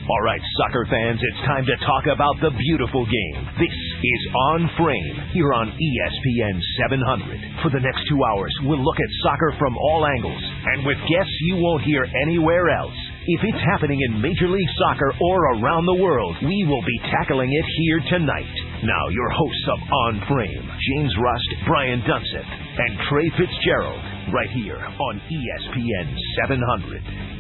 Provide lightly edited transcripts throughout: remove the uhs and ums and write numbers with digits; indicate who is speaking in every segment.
Speaker 1: All right, soccer fans, it's time to talk about the beautiful game. This is On Frame here on ESPN 700. For the next 2 hours, we'll look at soccer from all angles and with guests you won't hear anywhere else. If it's happening in Major League Soccer or around the world, we will be tackling it here tonight. Now, your hosts of On Frame, James Rust, Brian Dunseth, and Trey Fitz-Gerald, right here on ESPN 700.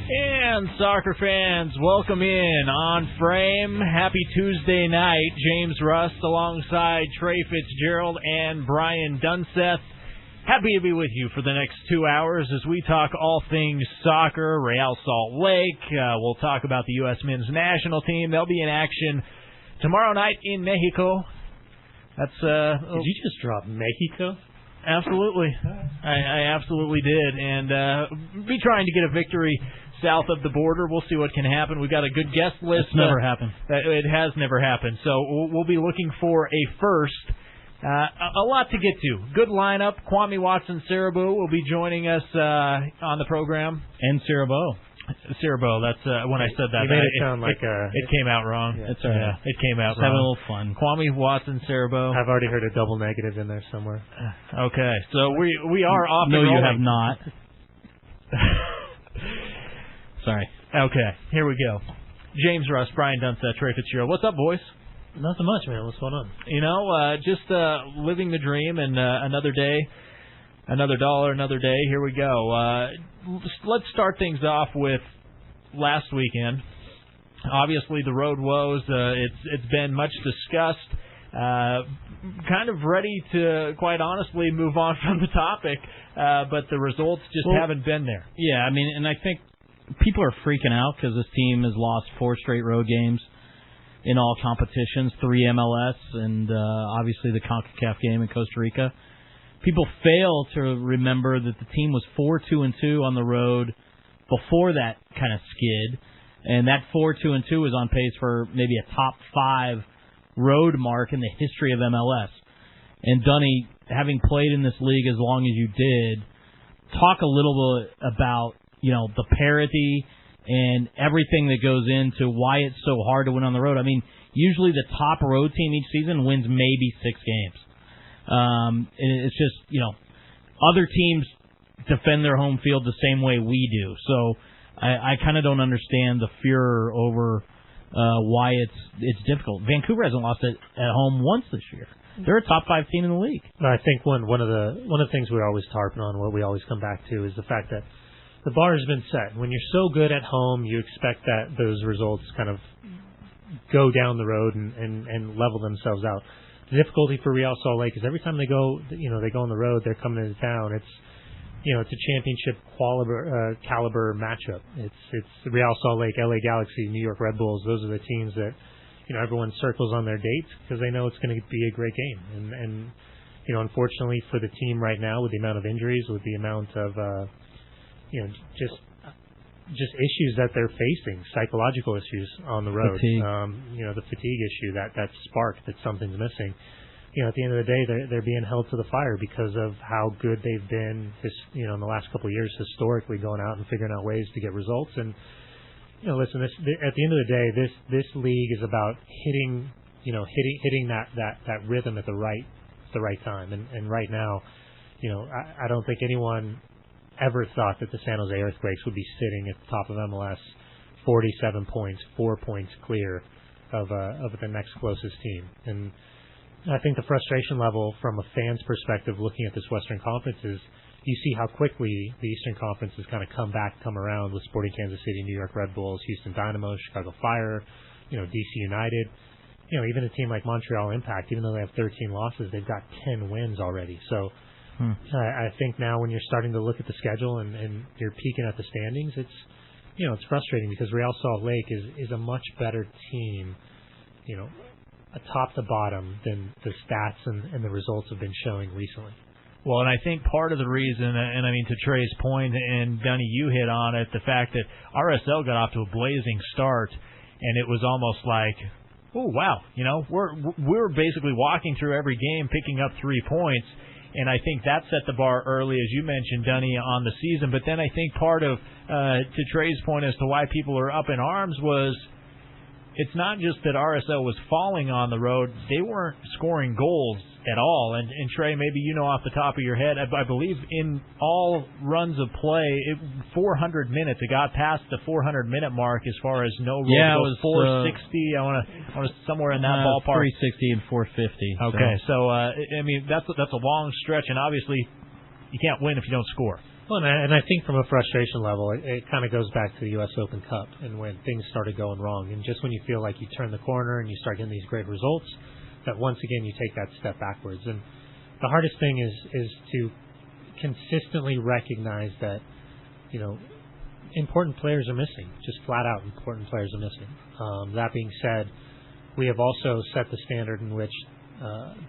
Speaker 2: And soccer fans, welcome in On Frame. Happy Tuesday night. James Rust alongside Trey Fitz-Gerald and Brian Dunseth. Happy to be with you for the next 2 hours as we talk all things soccer, Real Salt Lake. We'll talk about the U.S. men's national team. They'll be in action tomorrow night in Mexico. Did
Speaker 3: you just drop Mexico?
Speaker 2: Absolutely. I absolutely did. And be trying to get a victory south of the border. We'll see what can happen. We've got a good guest list.
Speaker 4: It's never happened.
Speaker 2: It has never happened. So we'll be looking for a first. A lot to get to. Good lineup. Kwame Watson-Siriboe will be joining us on the program.
Speaker 4: And Siriboe.
Speaker 2: That's when I said that.
Speaker 3: You made it sound like
Speaker 2: it came out wrong.
Speaker 4: Yeah, it's all right.
Speaker 2: Yeah, it came out
Speaker 4: Just
Speaker 2: wrong.
Speaker 4: having a little fun.
Speaker 2: Kwame Watson-Siriboe.
Speaker 3: I've already heard a double negative in there somewhere.
Speaker 2: Okay, so we are off.
Speaker 4: No,
Speaker 2: and rolling.
Speaker 4: you have not. Sorry.
Speaker 2: Okay, here we go. James Rust, Brian Dunseth, Trey Fitz-Gerald. What's up, boys?
Speaker 3: Nothing much, man. What's going on?
Speaker 2: You know, just living the dream, and another day, another dollar, another day. Here we go. Let's start things off with last weekend. Obviously, the road woes. It's been much discussed. Kind of ready to, quite honestly, move on from the topic, but the results just haven't been there.
Speaker 4: Yeah, I mean, and I think people are freaking out because this team has lost 4 straight road games in all competitions, 3 MLS, and obviously the CONCACAF game in Costa Rica. People fail to remember that the team was 4-2-2 on the road before that kind of skid, and that 4-2-2 is on pace for maybe a top 5 road mark in the history of MLS. And Dunny, having played in this league as long as you did, talk a little bit about the parity and everything that goes into why it's so hard to win on the road. I mean, usually the top road team each season wins maybe 6 games. And it's just, other teams defend their home field the same way we do. So I kind of don't understand the furor over why it's difficult. Vancouver hasn't lost it at home once this year. They're a top 5 team in the league.
Speaker 3: I think one of the things we're always harping on, what we always come back to, is the fact that the bar has been set. When you're so good at home, you expect that those results kind of go down the road and level themselves out. The difficulty for Real Salt Lake is every time they go on the road, they're coming into town. It's a championship caliber matchup. It's the Real Salt Lake, LA Galaxy, New York Red Bulls. Those are the teams that everyone circles on their dates because they know it's going to be a great game. And unfortunately for the team right now, with the amount of injuries, with the amount of just issues that they're facing, psychological issues on the road.
Speaker 4: Fatigue.
Speaker 3: The fatigue issue, that spark that something's missing. At the end of the day, they're being held to the fire because of how good they've been, in the last couple of years, historically going out and figuring out ways to get results. And listen, at the end of the day, this league is about hitting that rhythm at the right time. And right now, I don't think anyone ever thought that the San Jose Earthquakes would be sitting at the top of MLS, 47 points, 4 points clear of the next closest team. And I think the frustration level from a fan's perspective looking at this Western Conference is you see how quickly the Eastern Conference has kind of come around with Sporting Kansas City, New York Red Bulls, Houston Dynamo, Chicago Fire, DC United. Even a team like Montreal Impact, even though they have 13 losses, they've got 10 wins already. So I think now when you're starting to look at the schedule and you're peeking at the standings, it's frustrating because Real Salt Lake is a much better team, top to bottom than the stats and the results have been showing recently.
Speaker 2: Well, and I think part of the reason, and I mean to Trey's point, and Dunny, you hit on it, the fact that RSL got off to a blazing start, and it was almost like, oh wow, we're basically walking through every game, picking up 3 points. And I think that set the bar early, as you mentioned, Dunny, on the season. But then I think part of, to Trey's point as to why people are up in arms was it's not just that RSL was falling on the road. They weren't scoring goals at all. And Trey, maybe you know off the top of your head, I believe in all runs of play, 400 minutes. It got past the 400-minute mark as far as no goals.
Speaker 4: Yeah, it was
Speaker 2: 460. I want to somewhere in that ballpark.
Speaker 4: 360 and 450.
Speaker 2: Okay, so I mean that's a long stretch, and obviously you can't win if you don't score.
Speaker 3: Well, and I think from a frustration level, it kind of goes back to the U.S. Open Cup and when things started going wrong. And just when you feel like you turn the corner and you start getting these great results, that once again you take that step backwards. And the hardest thing is to consistently recognize that, important players are missing. Just flat out important players are missing. That being said, we have also set the standard in which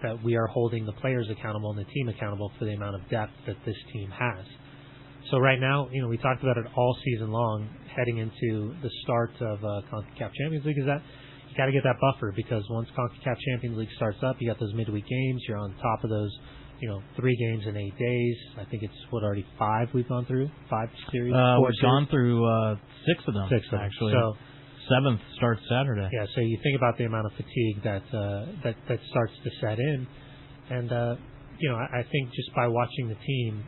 Speaker 3: that we are holding the players accountable and the team accountable for the amount of depth that this team has. So right now, we talked about it all season long, heading into the start of CONCACAF Champions League, is that you got to get that buffer, because once CONCACAF Champions League starts up, you got those midweek games. You're on top of those, 3 games in 8 days. I think it's what 5 we've gone through, 5 series.
Speaker 4: We've gone through 6 of them.
Speaker 3: 6 of them,
Speaker 4: actually.
Speaker 3: So
Speaker 4: 7th starts Saturday.
Speaker 3: Yeah, so you think about the amount of fatigue that starts to set in, and I think just by watching the team,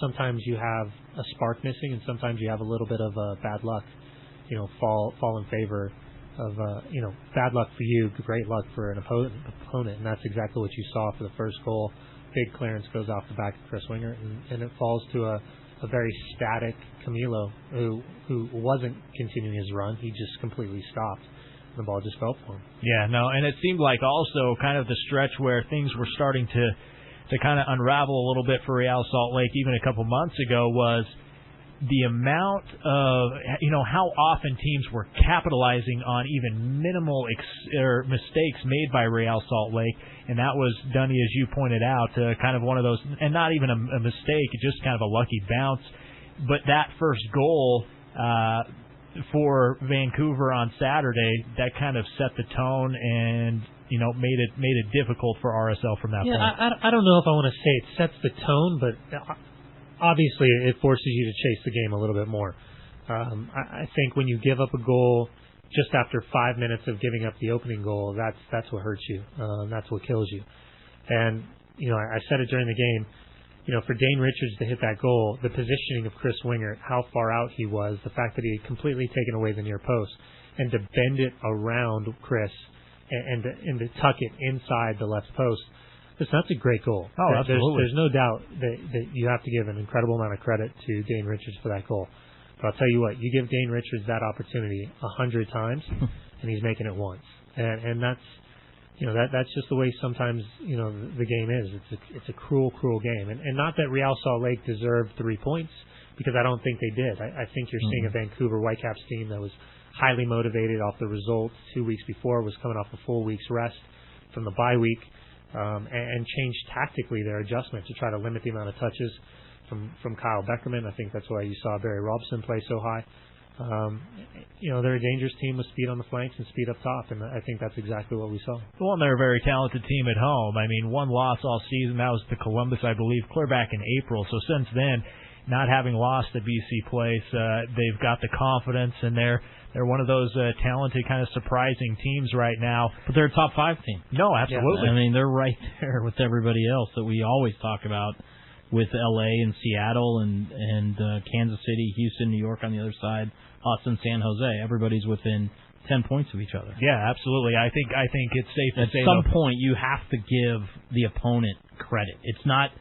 Speaker 3: sometimes you have a spark missing, and sometimes you have a little bit of bad luck, fall in favor of bad luck for you, great luck for an opponent, and that's exactly what you saw for the first goal. Big clearance goes off the back of Chris Winger, and it falls to a very static Camilo who wasn't continuing his run. He just completely stopped. The ball just fell for him.
Speaker 2: Yeah, no, and it seemed like also kind of the stretch where things were starting to kind of unravel a little bit for Real Salt Lake even a couple months ago was the amount of, how often teams were capitalizing on even minimal mistakes made by Real Salt Lake. And that was, Dunny, as you pointed out, kind of one of those, and not even a mistake, just kind of a lucky bounce. But that first goal for Vancouver on Saturday, that kind of set the tone and made it difficult for RSL from that point.
Speaker 3: I don't know if I want to say it sets the tone, but obviously it forces you to chase the game a little bit more. I think when you give up a goal just after 5 minutes of giving up the opening goal, that's what hurts you. That's what kills you. And I said it during the game. For Dane Richards to hit that goal, the positioning of Chris Winger, how far out he was, the fact that he had completely taken away the near post, and to bend it around Chris and to tuck it inside the left post. Listen, that's a great goal.
Speaker 2: Oh, absolutely.
Speaker 3: There's no doubt that you have to give an incredible amount of credit to Dane Richards for that goal. But I'll tell you what, you give Dane Richards that opportunity 100 times, and he's making it once. And that's that's just the way sometimes the game is. It's a cruel game, and not that Real Salt Lake deserved 3 points, because I don't think they did. I think you're seeing a Vancouver Whitecaps team that was highly motivated off the results 2 weeks before, was coming off a full week's rest from the bye week, and changed tactically their adjustment to try to limit the amount of touches from Kyle Beckerman. I think that's why you saw Barry Robson play so high. They're a dangerous team with speed on the flanks and speed up top, and I think that's exactly what we saw.
Speaker 2: Well, and they're a very talented team at home. I mean, one loss all season, that was to Columbus, I believe, clear back in April. So since then, not having lost at BC Place, they've got the confidence, and they're one of those talented, kind of surprising teams right now.
Speaker 4: But they're a top 5 team.
Speaker 2: No, absolutely.
Speaker 4: Yeah. I mean, they're right there with everybody else that we always talk about, with LA and Seattle and Kansas City, Houston, New York on the other side, us and San Jose. Everybody's within 10 points of each other.
Speaker 2: Yeah, absolutely. I think it's safe to say
Speaker 4: at some point you have to give the opponent credit. It's not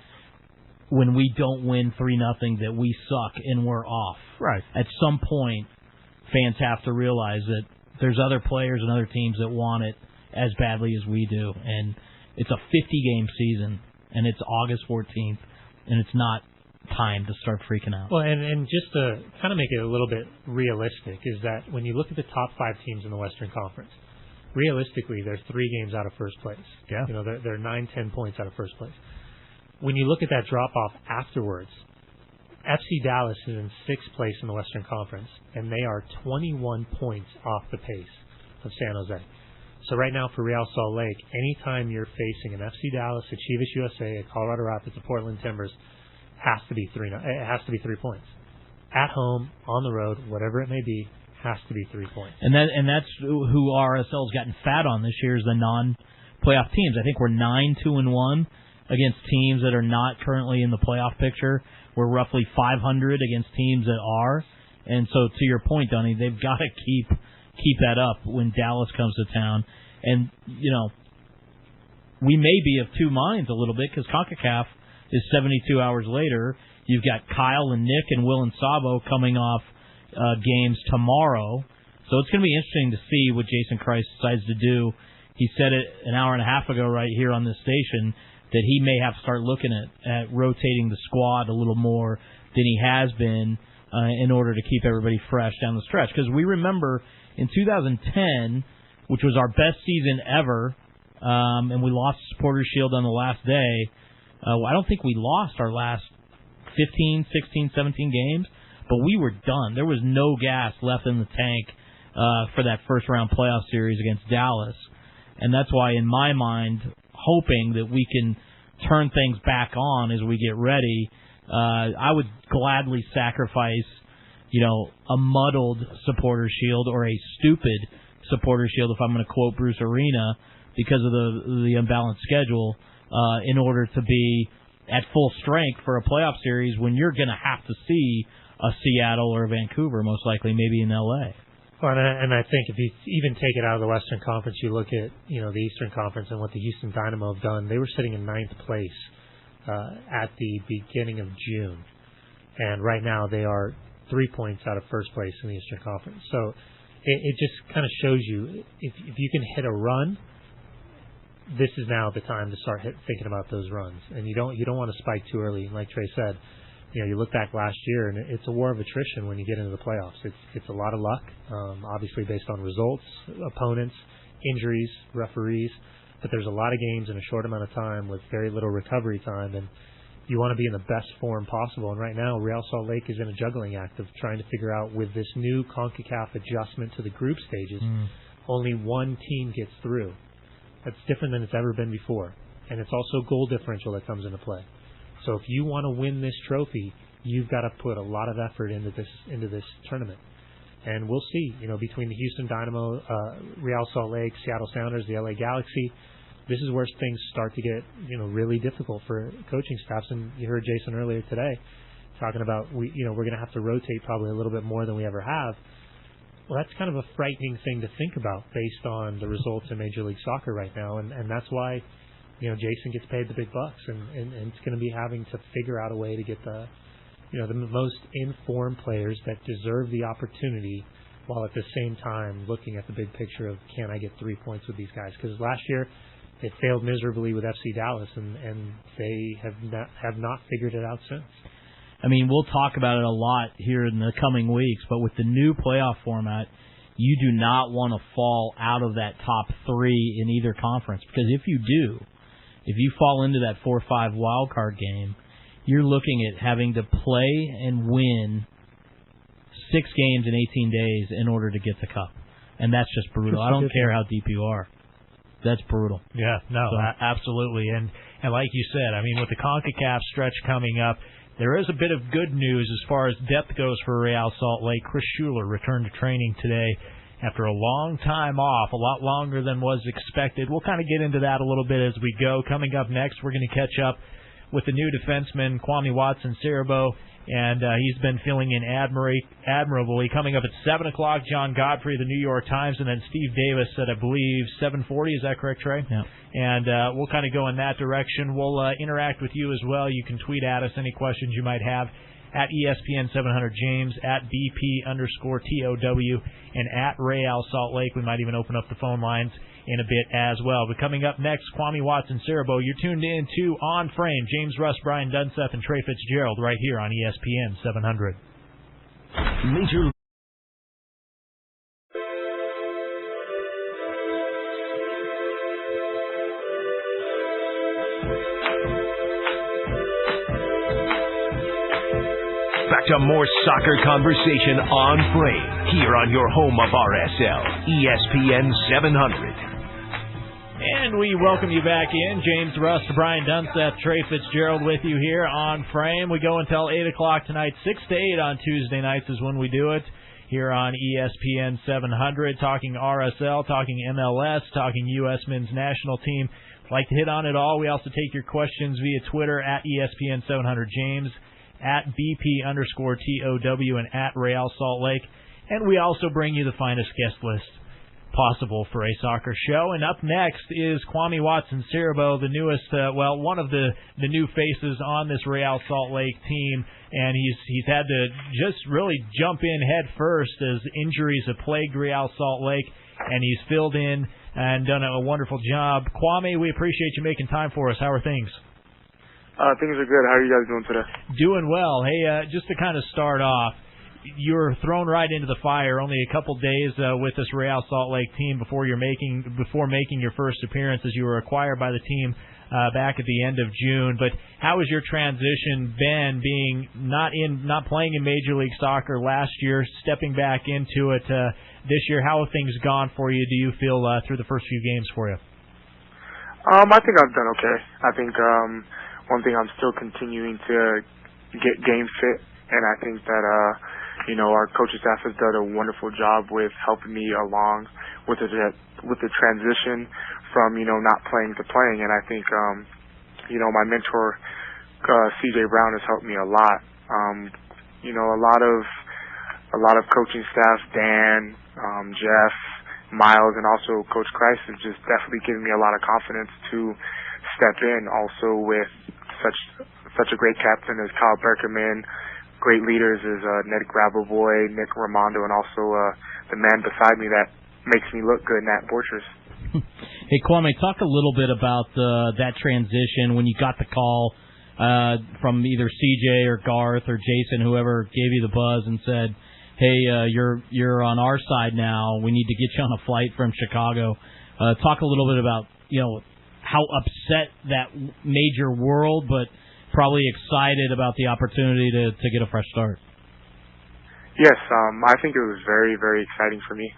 Speaker 4: when we don't win 3-0 that we suck and we're off.
Speaker 2: Right.
Speaker 4: At some point, fans have to realize that there's other players and other teams that want it as badly as we do, and it's a 50-game season, and it's August 14th. And it's not time to start freaking out.
Speaker 3: Well, and just to kind of make it a little bit realistic, is that when you look at the top 5 teams in the Western Conference, realistically, they're 3 games out of first place.
Speaker 2: Yeah.
Speaker 3: They're 9-10 points out of first place. When you look at that drop-off afterwards, FC Dallas is in 6th place in the Western Conference, and they are 21 points off the pace of San Jose. So right now for Real Salt Lake, anytime you're facing an FC Dallas, a Chivas USA, a Colorado Rapids, a Portland Timbers, has to be 3 points. At home, on the road, whatever it may be, has to be 3 points.
Speaker 4: And that's who RSL's gotten fat on this year is the non-playoff teams. I think we're 9-2-1 against teams that are not currently in the playoff picture. We're roughly 500 against teams that are. And so to your point, Dunny, they've got to keep that up when Dallas comes to town. And, we may be of two minds a little bit because CONCACAF is 72 hours later. You've got Kyle and Nick and Will and Sabo coming off games tomorrow. So it's going to be interesting to see what Jason Kreis decides to do. He said it an hour and a half ago right here on this station that he may have to start looking at rotating the squad a little more than he has been in order to keep everybody fresh down the stretch. Because we remember in 2010, which was our best season ever, and we lost the Supporters' Shield on the last day. I don't think we lost our last 15, 16, 17 games, but we were done. There was no gas left in the tank for that first-round playoff series against Dallas. And that's why, in my mind, hoping that we can turn things back on as we get ready, I would gladly sacrifice, a muddled Supporters' Shield or a stupid Supporters' Shield, if I'm going to quote Bruce Arena, because of the unbalanced schedule, in order to be at full strength for a playoff series when you're going to have to see a Seattle or a Vancouver, most likely, maybe in L.A.
Speaker 3: Well, and I think if you even take it out of the Western Conference, you look at the Eastern Conference and what the Houston Dynamo have done. They were sitting in 9th place at the beginning of June, and right now they are 3 points out of first place in the Eastern Conference. So it just kind of shows you if you can hit a run, this is now the time to start thinking about those runs, and you don't want to spike too early. Like Trey said, you look back last year, and it's a war of attrition when you get into the playoffs. It's a lot of luck, obviously based on results, opponents, injuries, referees, but there's a lot of games in a short amount of time with very little recovery time, and you want to be in the best form possible. And right now, Real Salt Lake is in a juggling act of trying to figure out, with this new CONCACAF adjustment to the group stages, only one team gets through. That's different than it's ever been before. And it's also goal differential that comes into play. So if you want to win this trophy, you've got to put a lot of effort into this tournament. And we'll see, between the Houston Dynamo, Real Salt Lake, Seattle Sounders, the LA Galaxy, this is where things start to get, really difficult for coaching staffs. And you heard Jason earlier today talking about we're going to have to rotate probably a little bit more than we ever have. Well, that's kind of a frightening thing to think about based on the results in Major League Soccer right now, and that's why Jason gets paid the big bucks, and it's going to be having to figure out a way to get the most informed players that deserve the opportunity, while at the same time looking at the big picture of, can I get 3 points with these guys? Because last year it failed miserably with FC Dallas, and they have not figured it out since.
Speaker 4: I mean, we'll talk about it a lot here in the coming weeks, but with the new playoff format, you do not want to fall out of that top three in either conference, because if you do, if you fall into that 4-5 wild card game, you're looking at having to play and win 6 games in 18 days in order to get the cup. And that's just brutal. I don't care how deep you are. That's brutal.
Speaker 2: Yeah, no, absolutely. And like you said, I mean, with the CONCACAF stretch coming up, there is a bit of good news as far as depth goes for Real Salt Lake. Chris Schuler returned to training today after a long time off, a lot longer than was expected. We'll kind of get into that a little bit as we go. Coming up next, we're going to catch up with the new defenseman, Kwame Watson-Siriboe, and he's been filling in admirably. Coming up at 7 o'clock, John Godfrey of the New York Times, and then Steve Davis at, I believe, 7:40. Is that correct, Trey?
Speaker 4: Yeah.
Speaker 2: And we'll kind of go in that direction. We'll interact with you as well. You can tweet at us any questions you might have at ESPN 700 James, at BP_TOW, and at Real Salt Lake. We might even open up the phone lines in a bit as well. But coming up next, Kwame Watson-Siriboe. You're tuned in to On Frame. James Russ, Brian Dunseth, and Trey Fitz-Gerald right here on ESPN 700.
Speaker 1: Major Back to more soccer conversation on Frame, here on your home of RSL, ESPN 700.
Speaker 2: And we welcome you back in. James Rust, Brian Dunseth, Trey Fitz-Gerald with you here on Frame. We go until 8 o'clock tonight. 6 to 8 on Tuesday nights is when we do it here on ESPN 700, talking RSL, talking MLS, talking U.S. men's national team. Like to hit on it all. We also take your questions via Twitter at ESPN 700 James, at BP_TOW, and at Real Salt Lake. And we also bring you the finest guest list possible for a soccer show. And up next is Kwame Watson-Siriboe, the newest, one of the new faces on this Real Salt Lake team. And he's had to just really jump in head first as injuries have plagued Real Salt Lake, and he's filled in and done a wonderful job. Kwame, we appreciate you making time for us. How are things?
Speaker 5: Things are good. How are you guys doing today?
Speaker 2: Doing well. Hey, just to kind of start off, you were thrown right into the fire only a couple days with this Real Salt Lake team before making your first appearance, as you were acquired by the team back at the end of June. But how has your transition been, being not playing in Major League Soccer last year, stepping back into it this year? How have things gone for you, do you feel, through the first few games for you?
Speaker 5: I think I've done okay. I think one thing, I'm still continuing to get game fit, and I think that our coaching staff has done a wonderful job with helping me along with the transition from not playing to playing. And I think my mentor CJ Brown has helped me a lot. A lot of coaching staff, Dan, Jeff, Miles, and also Coach Christ have just definitely given me a lot of confidence to step in. Also with such a great captain as Kyle Berkerman, great leaders as Ned Grabberboy, Nick Ramondo, and also the man beside me that makes me look good, Nat Borchers.
Speaker 4: Hey, Kwame, talk a little bit about that transition when you got the call from either CJ or Garth or Jason, whoever gave you the buzz and said, hey, you're on our side now. We need to get you on a flight from Chicago. Talk a little bit about, how upset that made your world, but probably excited about the opportunity to get a fresh start.
Speaker 5: Yes, I think it was very, very exciting for me.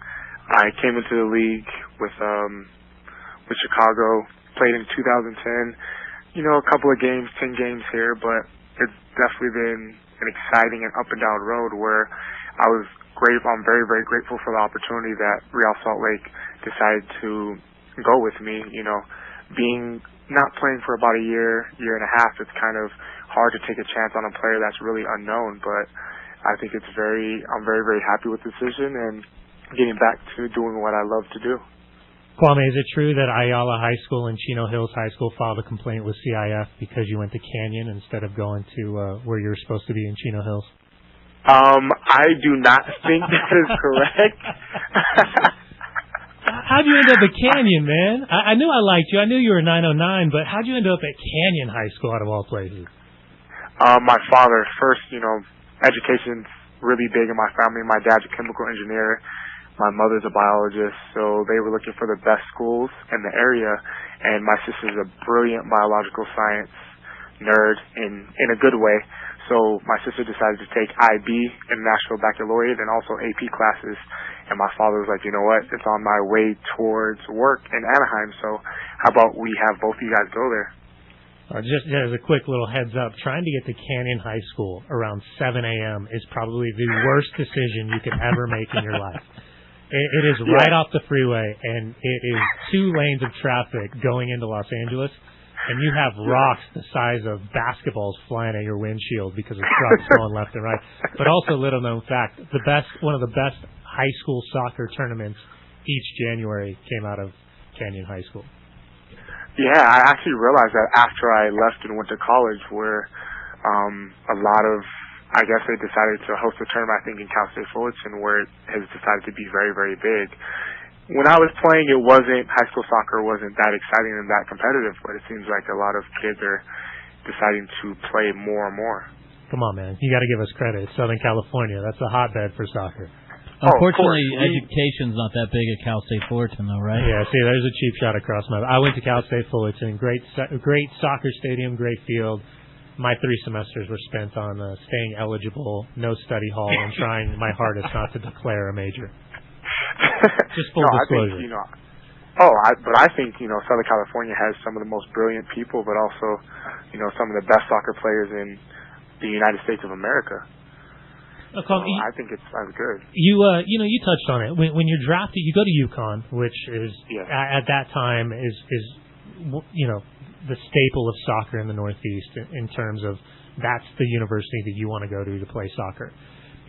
Speaker 5: I came into the league with Chicago, played in 2010, a couple of games, 10 games here, but it's definitely been an exciting and up and down road where I'm very, very grateful for the opportunity that Real Salt Lake decided to go with me. Being not playing for about a year and a half, it's kind of hard to take a chance on a player that's really unknown, but I think I'm very, very happy with the decision and getting back to doing what I love to do.
Speaker 3: Kwame, is it true that Ayala High School and Chino Hills High School filed a complaint with CIF because you went to Canyon instead of going to where you're supposed to be in Chino Hills?
Speaker 5: I do not think that is correct.
Speaker 3: How'd you end up at Canyon, man? I knew I liked you. I knew you were 909, but how'd you end up at Canyon High School out of all places?
Speaker 5: My father, first, education's really big in my family. My dad's a chemical engineer. My mother's a biologist, so they were looking for the best schools in the area. And my sister's a brilliant biological science nerd in a good way. So my sister decided to take IB, International Baccalaureate, and also AP classes. And my father was like, you know what, it's on my way towards work in Anaheim, so how about we have both of you guys go there?
Speaker 3: Just as a quick little heads up, trying to get to Canyon High School around 7 a.m. is probably the worst decision you could ever make in your life. It is right off the freeway, and it is 2 lanes of traffic going into Los Angeles, and you have rocks the size of basketballs flying at your windshield because of trucks going left and right. But also, little known fact, one of the best high school soccer tournaments each January came out of Canyon High School.
Speaker 5: Yeah, I actually realized that after I left and went to college, where a lot of, I guess they decided to host a tournament, I think, in Cal State Fullerton, where it has decided to be very, very big. When I was playing, high school soccer wasn't that exciting and that competitive, but it seems like a lot of kids are deciding to play more and more.
Speaker 3: Come on, man. You got to give us credit. It's Southern California. That's a hotbed for soccer.
Speaker 4: Unfortunately, education's not that big at Cal State Fullerton, though, right?
Speaker 3: Yeah, see, there's a cheap shot across my... I went to Cal State Fullerton. Great soccer stadium, great field. My 3 semesters were spent on staying eligible, no study hall, and trying my hardest not to declare a major. Just full disclosure.
Speaker 5: I think, But I think, Southern California has some of the most brilliant people, but also, some of the best soccer players in the United States of America. I think it's good.
Speaker 3: You touched on it. When you're drafted, you go to UConn, which is at that time is the staple of soccer in the Northeast in terms of that's the university that you want to go to play soccer.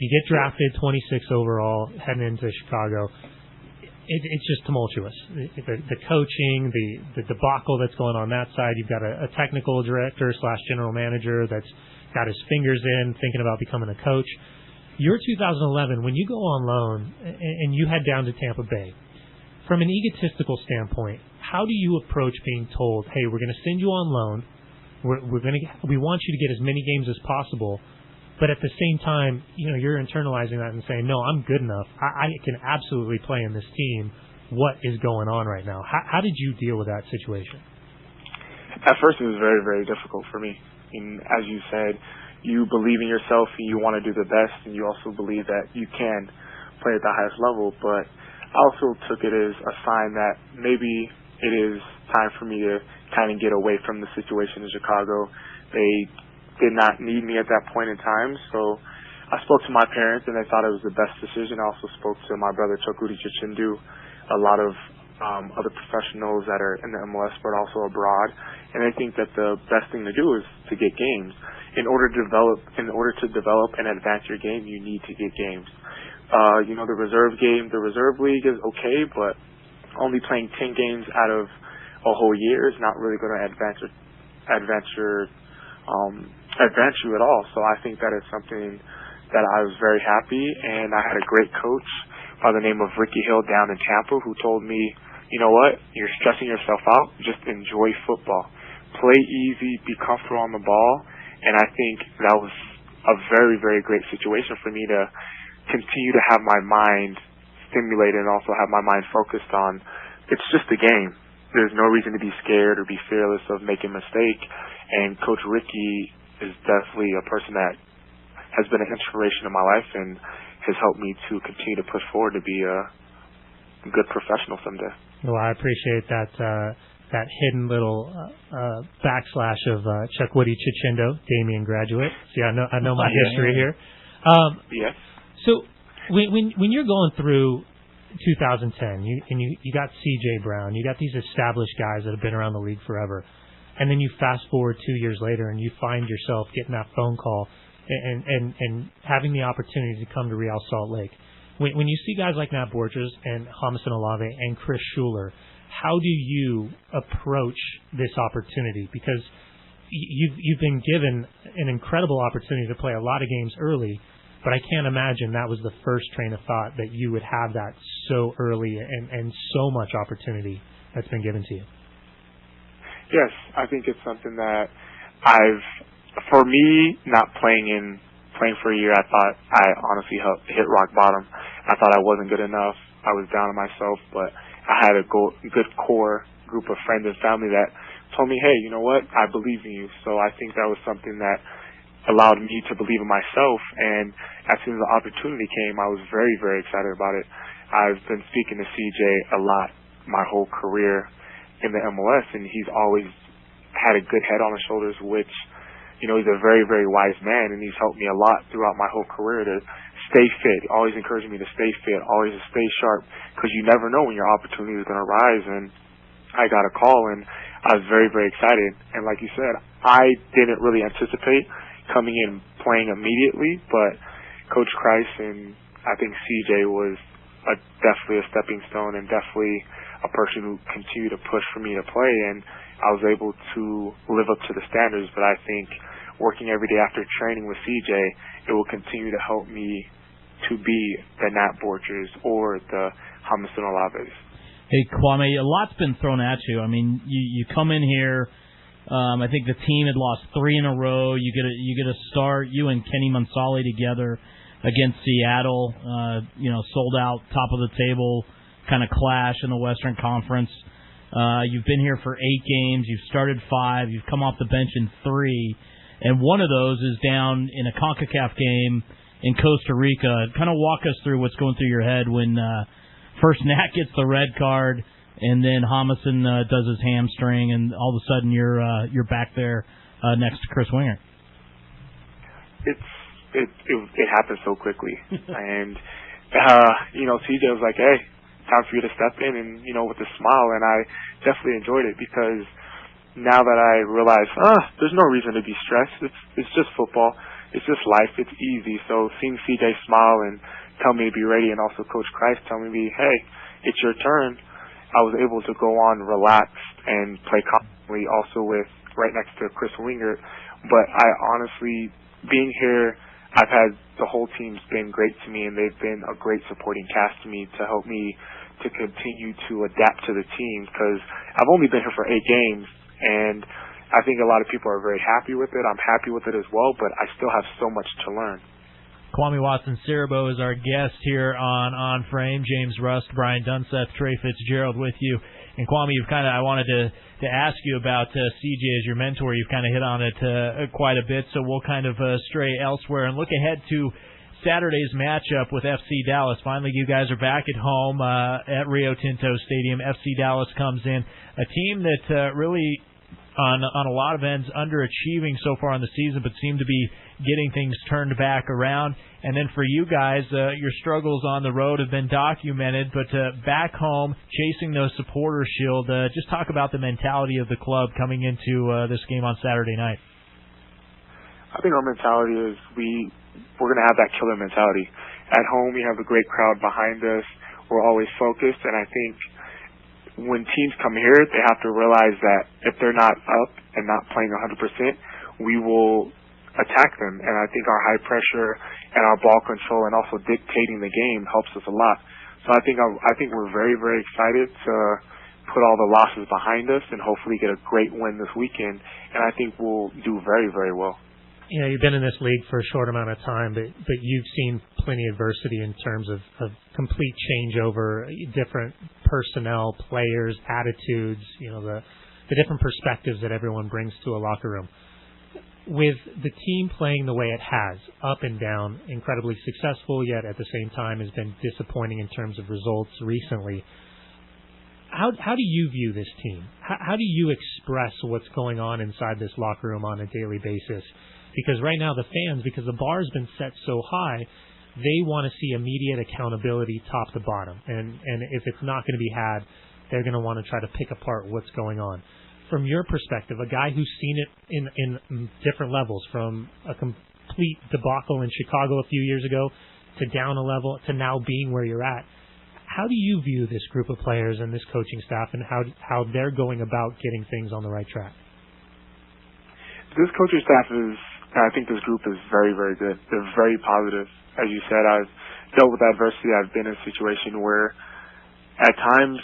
Speaker 3: You get drafted 26 overall, heading into Chicago. It's just tumultuous. The coaching, the debacle that's going on that side. You've got a technical director / general manager that's got his fingers in, thinking about becoming a coach. You're 2011, when you go on loan and you head down to Tampa Bay, from an egotistical standpoint, how do you approach being told, hey, we're going to send you on loan, we want you to get as many games as possible, but at the same time, you're internalizing that and saying, no, I'm good enough. I can absolutely play in this team. What is going on right now? How did you deal with that situation?
Speaker 5: At first, it was very, very difficult for me. And as you said, you believe in yourself and you want to do the best, and you also believe that you can play at the highest level. But I also took it as a sign that maybe it is time for me to kind of get away from the situation in Chicago. They did not need me at that point in time, so I spoke to my parents and they thought it was the best decision. I also spoke to my brother Chokudi Chichindu, a lot of other professionals that are in the MLS but also abroad, and I think that the best thing to do is to get games. In order to develop and advance your game, you need to get games. The reserve game, the reserve league is okay, but only playing 10 games out of a whole year is not really going to advance you at all. So I think that is something that I was very happy, and I had a great coach by the name of Ricky Hill down in Tampa who told me, you know what, you're stressing yourself out, just enjoy football. Play easy, be comfortable on the ball, and I think that was a very, very great situation for me to continue to have my mind stimulated and also have my mind focused on it's just a game. There's no reason to be scared or be fearless of making a mistake, and Coach Ricky is definitely a person that has been an inspiration in my life and has helped me to continue to push forward to be a good professional someday.
Speaker 3: Well, I appreciate that hidden little backslash of Chukwudi Chichindo, Damien graduate. See, I know my history here.
Speaker 5: Yes.
Speaker 3: So when you're going through 2010, you got C.J. Brown, you got these established guys that have been around the league forever, and then you fast forward 2 years later and you find yourself getting that phone call and having the opportunity to come to Real Salt Lake. When you see guys like Matt Borges and Jamison Olave and Chris Schuler, how do you approach this opportunity? Because you've been given an incredible opportunity to play a lot of games early, but I can't imagine that was the first train of thought that you would have that so early and so much opportunity that's been given to you.
Speaker 5: Yes, I think it's something that for me, not playing for a year, I thought I honestly hit rock bottom. I thought I wasn't good enough. I was down on myself, but I had a good core group of friends and family that told me, hey, you know what? I believe in you. So I think that was something that allowed me to believe in myself. And as soon as the opportunity came, I was very, very excited about it. I've been speaking to CJ a lot my whole career in the MLS, and he's always had a good head on his shoulders, which, he's a very, very wise man, and he's helped me a lot throughout my whole career to stay fit, always encouraging me to stay fit, always to stay sharp, because you never know when your opportunity is going to rise. And I got a call, and I was very, very excited. And like you said, I didn't really anticipate coming in playing immediately, but Coach Christ and I think CJ was definitely a stepping stone and definitely a person who continued to push for me to play, and I was able to live up to the standards. But I think working every day after training with CJ, it will continue to help me to be the Nat Borchers or the Jamison Olaves.
Speaker 4: Hey, Kwame, a lot's been thrown at you. I mean, you come in here, I think the team had lost 3 in a row. You get a start, you and Kenny Mansali together against Seattle, sold out, top of the table kind of clash in the Western Conference. You've been here for 8 games. You've started 5. You've come off the bench in 3. And one of those is down in a CONCACAF game in Costa Rica. Kind of walk us through what's going through your head when first Nat gets the red card, and then Homison does his hamstring, and all of a sudden you're back there next to Chris Winger.
Speaker 5: It happened so quickly, and CJ was like, "Hey, time for you to step in," and with a smile, and I definitely enjoyed it because now that I realize, there's no reason to be stressed. It's just football. It's just life. It's easy. So seeing CJ smile and tell me to be ready, and also Coach Christ telling me, "Hey, it's your turn," I was able to go on relaxed and play confidently, also with right next to Chris Winger. But I honestly, being here, I've had the whole team's been great to me, and they've been a great supporting cast to me to help me to continue to adapt to the team, because I've only been here for 8 games, and I think a lot of people are very happy with it. I'm happy with it as well, but I still have so much to learn.
Speaker 2: Kwame Watson-Siriboe is our guest here on Frame. James Rust, Brian Dunseth, Trey Fitz-Gerald with you. And Kwame, I wanted to ask you about CJ as your mentor. You've kind of hit on it quite a bit, so we'll kind of stray elsewhere and look ahead to Saturday's matchup with FC Dallas. Finally, you guys are back at home at Rio Tinto Stadium. FC Dallas comes in, a team that really, on a lot of ends, underachieving so far in the season, but seem to be getting things turned back around. And then for you guys, your struggles on the road have been documented, but back home, chasing those supporter shield, just talk about the mentality of the club coming into this game on Saturday night.
Speaker 5: I think our mentality is we're going to have that killer mentality. At home, we have a great crowd behind us. We're always focused, and I think when teams come here, they have to realize that if they're not up and not playing 100%, we will attack them. And I think our high pressure and our ball control and also dictating the game helps us a lot. So I think we're very, very excited to put all the losses behind us and hopefully get a great win this weekend. And I think we'll do very, very well.
Speaker 3: You've been in this league for a short amount of time, but you've seen plenty of adversity in terms of complete changeover, different personnel, players, attitudes, the different perspectives that everyone brings to a locker room. With the team playing the way it has, up and down, incredibly successful, yet at the same time has been disappointing in terms of results recently, how do you view this team? How do you express what's going on inside this locker room on a daily basis? Because right now the fans, because the bar has been set so high, they want to see immediate accountability top to bottom. And if it's not going to be had, they're going to want to try to pick apart what's going on. From your perspective, a guy who's seen it in different levels, from a complete debacle in Chicago a few years ago to down a level to now being where you're at, how do you view this group of players and this coaching staff and how they're going about getting things on the right track?
Speaker 5: This coaching staff I think this group is very, very good. They're very positive. As you said, I've dealt with adversity. I've been in a situation where at times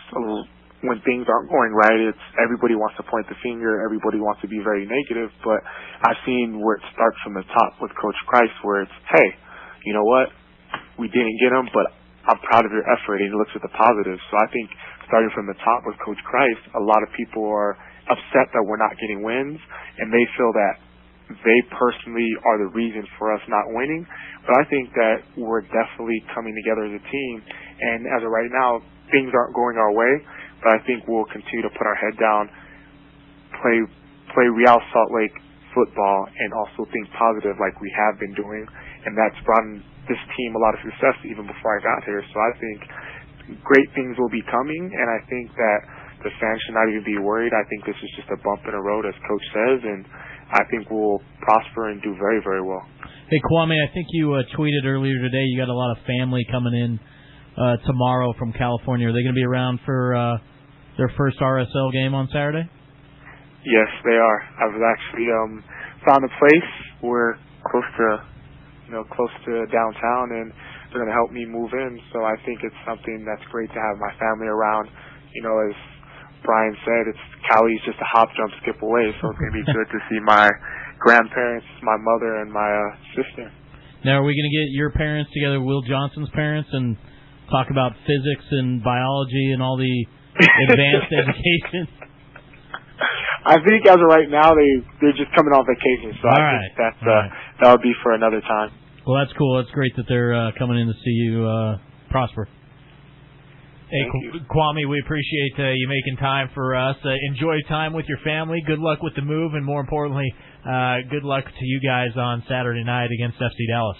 Speaker 5: when things aren't going right, it's everybody wants to point the finger, everybody wants to be very negative, but I've seen where it starts from the top with Coach Christ, where it's, hey, you know what, we didn't get him, but I'm proud of your effort, and he looks at the positives. So I think starting from the top with Coach Christ, a lot of people are upset that we're not getting wins, and they feel that they personally are the reason for us not winning. But I think that we're definitely coming together as a team, and as of right now, things aren't going our way, but I think we'll continue to put our head down, play Real Salt Lake football, and also think positive like we have been doing, and that's brought this team a lot of success even before I got here. So I think great things will be coming, and I think that the fans should not even be worried. I think this is just a bump in the road, as Coach says, and I think we'll prosper and do very, very well.
Speaker 4: Hey, Kwame, I think you tweeted earlier today you got a lot of family coming in tomorrow from California. Are they going to be around for their first RSL game on Saturday?
Speaker 5: Yes, they are. I've actually found a place. We're close to downtown, and they're going to help me move in. So I think it's something that's great to have my family around. As Brian said, Cali's just a hop, jump, skip away, so it's going to be good to see my grandparents, my mother, and my sister.
Speaker 4: Now, are we going to get your parents together, Will Johnson's parents, and talk about physics and biology and all the advanced education?
Speaker 5: I think as of right now, they're just coming off vacation, so I think that would be for another time.
Speaker 4: Well, that's cool. That's great that they're coming in to see you prosper.
Speaker 2: Hey, Kwame, we appreciate you making time for us. Enjoy time with your family. Good luck with the move, and more importantly, good luck to you guys on Saturday night against FC Dallas.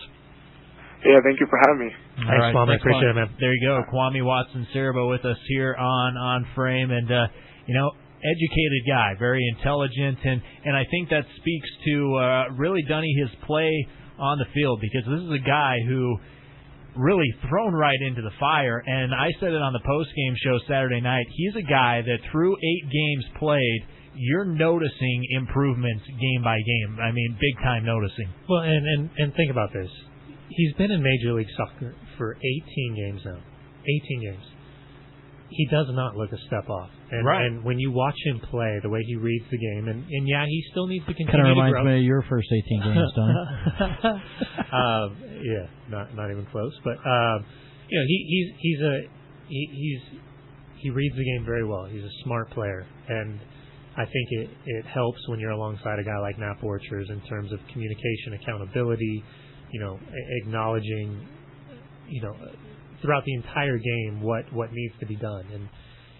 Speaker 5: Yeah, thank you for having me.
Speaker 3: Thanks, Kwame. I appreciate it, man.
Speaker 2: There you go. Kwame Watson-Siriboe with us here on Frame, and educated guy, very intelligent, and I think that speaks to really Dunny, his play on the field, because this is a guy who really thrown right into the fire, and I said it on the post-game show Saturday night. He's a guy that through 8 games played, you're noticing improvements game by game. I mean, big time noticing.
Speaker 3: Well, and think about this. He's been in Major League Soccer for 18 games now. 18 games. He does not look a step off. And when you watch him play, the way he reads the game, and yeah, he still needs to continue to grow.
Speaker 4: Kind of reminds me of your first 18 games, Don.
Speaker 3: Yeah, not even close. But he reads the game very well. He's a smart player, and I think it helps when you're alongside a guy like Nap Orchards in terms of communication, accountability, acknowledging, throughout the entire game what needs to be done. And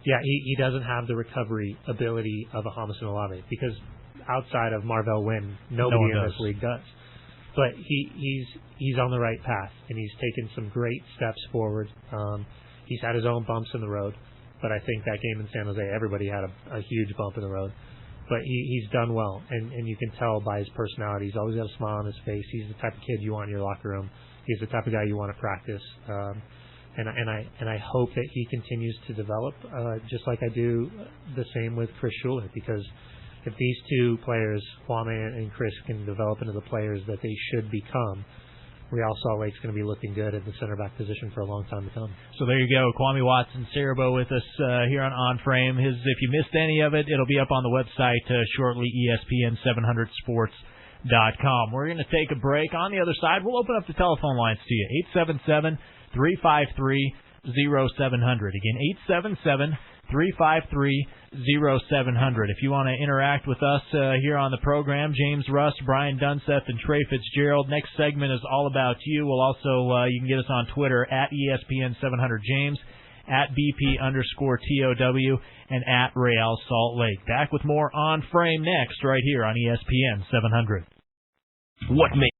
Speaker 3: yeah, he doesn't have the recovery ability of a Jamison Olave, because outside of Marvell Wynn, nobody in this league does. But he's on the right path, and he's taken some great steps forward. He's had his own bumps in the road, but I think that game in San Jose, everybody had a huge bump in the road. But he's done well, and you can tell by his personality. He's always got a smile on his face. He's the type of kid you want in your locker room. He's the type of guy you want to practice. And I hope that he continues to develop, just like I do the same with Chris Schuler, because if these two players, Kwame and Chris, can develop into the players that they should become, Real Salt Lake's going to be looking good at the center back position for a long time to come.
Speaker 2: So there you go, Kwame Watson-Siriboe with us here on Frame. If you missed any of it, it'll be up on the website shortly, ESPN700sports.com. We're going to take a break. On the other side, we'll open up the telephone lines to you, 877-353-0700. Again, 877-353-0700. If you want to interact with us here on the program, James Rust, Brian Dunseth, and Trey Fitz-Gerald. Next segment is all about you. We'll also, you can get us on Twitter at ESPN700James, at BP_TOW, and at Real Salt Lake. Back with more on Frame next, right here on ESPN 700.
Speaker 1: What makes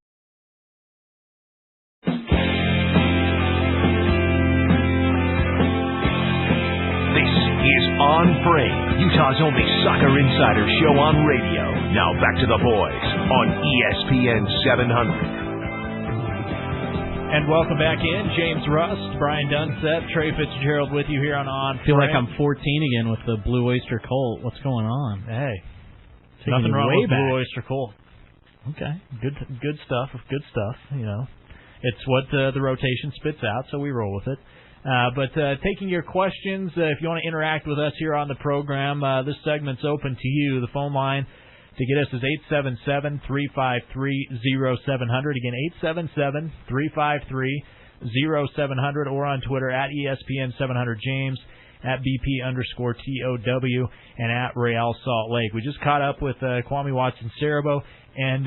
Speaker 1: is On Frame, Utah's only soccer insider show on radio. Now back to the boys on ESPN 700.
Speaker 2: And welcome back in. James Rust, Brian Dunseth, Trey Fitz-Gerald with you here on
Speaker 4: I feel like I'm 14 again with the Blue Oyster Cult. What's going on?
Speaker 2: Hey, nothing wrong with Blue Oyster Cult. Okay, good stuff. Good stuff. It's what the rotation spits out, so we roll with it. But taking your questions, if you want to interact with us here on the program, this segment's open to you. The phone line to get us is 877-353-0700. Again, 877-353-0700, or on Twitter at ESPN700James, at BP_TOW, and at Real Salt Lake. We just caught up with Kwame Watson-Siriboe, and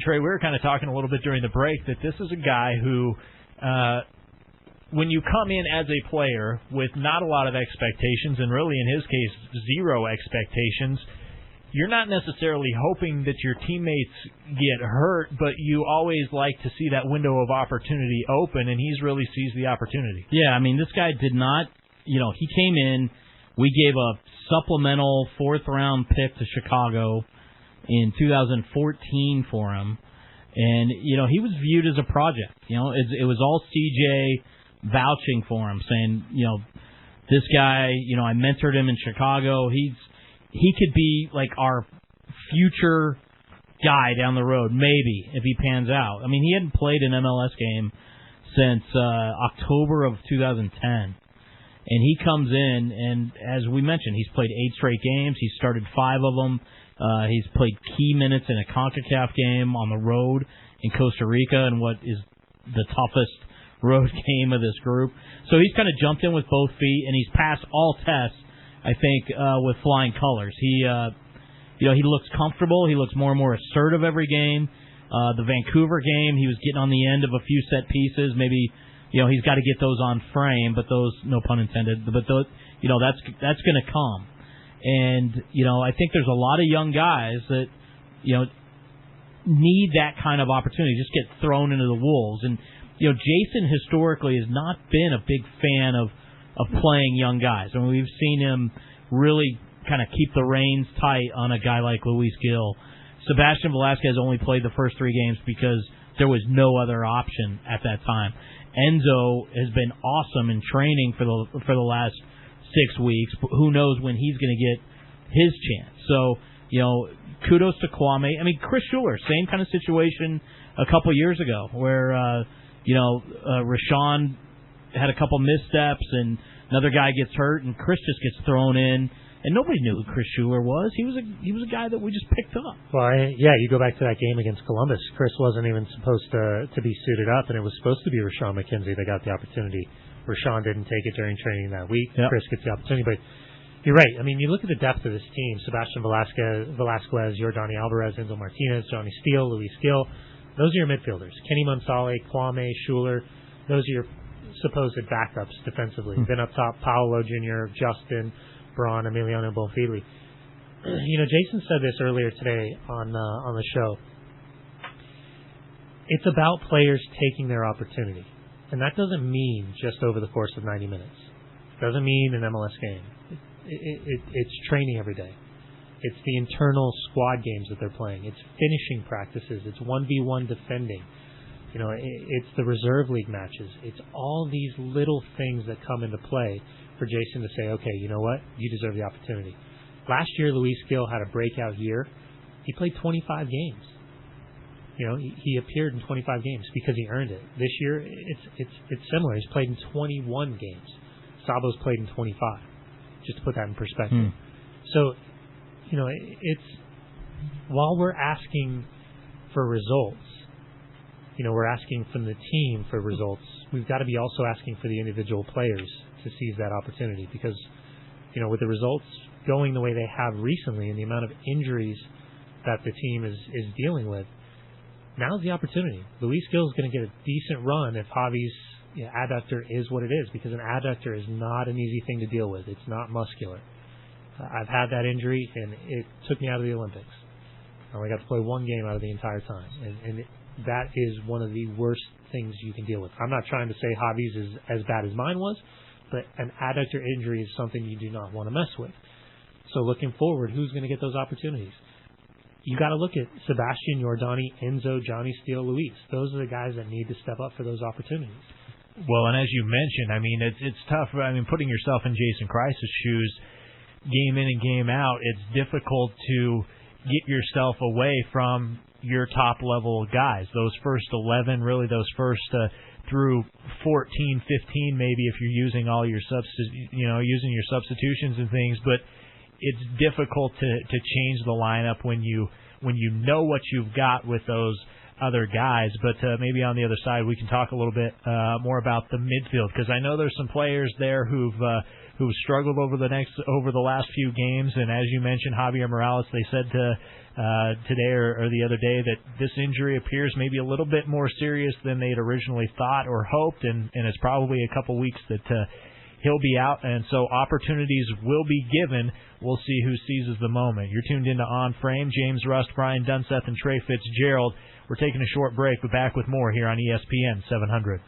Speaker 2: Trey, we were kind of talking a little bit during the break that this is a guy who... when you come in as a player with not a lot of expectations, and really in his case, 0 expectations, you're not necessarily hoping that your teammates get hurt, but you always like to see that window of opportunity open, and he's really seized the opportunity.
Speaker 4: Yeah, I mean, this guy did not, he came in, we gave a supplemental 4th-round pick to Chicago in 2014 for him, and, he was viewed as a project. It was all CJ vouching for him, saying, this guy, I mentored him in Chicago. He could be like our future guy down the road, maybe, if he pans out. I mean, he hadn't played an MLS game since October of 2010. And he comes in, and as we mentioned, he's played 8 straight games. He's started 5 of them. He's played key minutes in a CONCACAF game on the road in Costa Rica, in what is the toughest road game of this group. So he's kind of jumped in with both feet, and he's passed all tests, I think, with flying colors. He looks comfortable. He looks more and more assertive every game. The Vancouver game, he was getting on the end of a few set pieces, maybe he's got to get those on frame, but those, no pun intended, but those, that's going to come. And, I think there's a lot of young guys that, need that kind of opportunity, just get thrown into the wolves. And, Jason historically has not been a big fan of playing young guys. I mean, we've seen him really kind of keep the reins tight on a guy like Luis Gil. Sebastian Velasquez only played the first 3 games because there was no other option at that time. Enzo has been awesome in training for the last 6 weeks. Who knows when he's going to get his chance? So, kudos to Kwame. I mean, Chris Schuler, same kind of situation a couple years ago where, Rashawn had a couple missteps and another guy gets hurt and Chris just gets thrown in. And nobody knew who Chris Schuler was. He was a guy that we just picked up.
Speaker 3: Well, you go back to that game against Columbus. Chris wasn't even supposed to be suited up, and it was supposed to be Rashawn McKenzie that got the opportunity. Rashawn didn't take it during training that week. Yep. Chris gets the opportunity. But you're right. I mean, you look at the depth of this team. Sebastian Velasquez, Jordani Alvarez, Enzo Martinez, Johnny Steele, Luis Gil. Those are your midfielders. Kenny Mansale, Kwame, Schuler. Those are your supposed backups defensively. Then up top, Paolo Jr., Justin, Braun, Emiliano Bonfili. Jason said this earlier today on the show. It's about players taking their opportunity. And that doesn't mean just over the course of 90 minutes. It doesn't mean an MLS game. It's training every day. It's the internal squad games that they're playing. It's finishing practices. It's 1v1 defending. It's the reserve league matches. It's all these little things that come into play for Jason to say, okay, you know what? You deserve the opportunity. Last year, Luis Gil had a breakout year. He played 25 games. He appeared in 25 games because he earned it. This year, it's similar. He's played in 21 games. Sabo's played in 25, just to put that in perspective. So, it's while we're asking for results, we're asking from the team for results, we've got to be also asking for the individual players to seize that opportunity because, with the results going the way they have recently and the amount of injuries that the team is dealing with, now's the opportunity. Luis Gil is going to get a decent run if Javi's adductor is what it is, because an adductor is not an easy thing to deal with. It's not muscular. I've had that injury, and it took me out of the Olympics. I only got to play one game out of the entire time, and that is one of the worst things you can deal with. I'm not trying to say Javi's is as bad as mine was, but an adductor injury is something you do not want to mess with. So looking forward, who's going to get those opportunities? You got to look at Sebastian, Jordani, Enzo, Johnny Steele, Luis. Those are the guys that need to step up for those opportunities.
Speaker 2: Well, and as you mentioned, I mean, it's tough. I mean, putting yourself in Jason Kreis's shoes, game in and game out, it's difficult to get yourself away from your top level guys. Those first 11, really those first through 14, 15, maybe if you're using all your using your substitutions and things. But it's difficult to change the lineup when you know what you've got with those other guys. But maybe on the other side we can talk a little bit more about the midfield, because I know there's some players there who've struggled over the last few games. And as you mentioned, Javier Morales, they said today or the other day that this injury appears maybe a little bit more serious than they'd originally thought or hoped, and it's probably a couple weeks that he'll be out, and so opportunities will be given. We'll see who seizes the moment. You're tuned into On Frame. James Rust, Brian Dunseth, and Trey Fitz-Gerald. We're taking a short break, but back with more here on ESPN 700.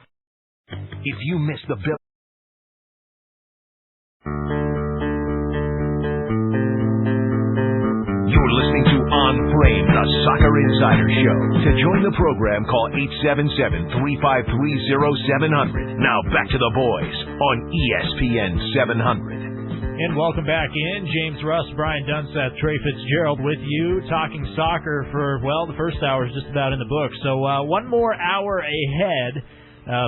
Speaker 1: If you missed the bill, you're listening to On Frame, the Soccer Insider Show. To join the program, call 877-353-0700. Now back to the boys on ESPN 700.
Speaker 2: And welcome back in. James Rust, Brian Dunseth, Trey Fitz-Gerald with you, talking soccer for, well, the first hour is just about in the book. So one more hour ahead.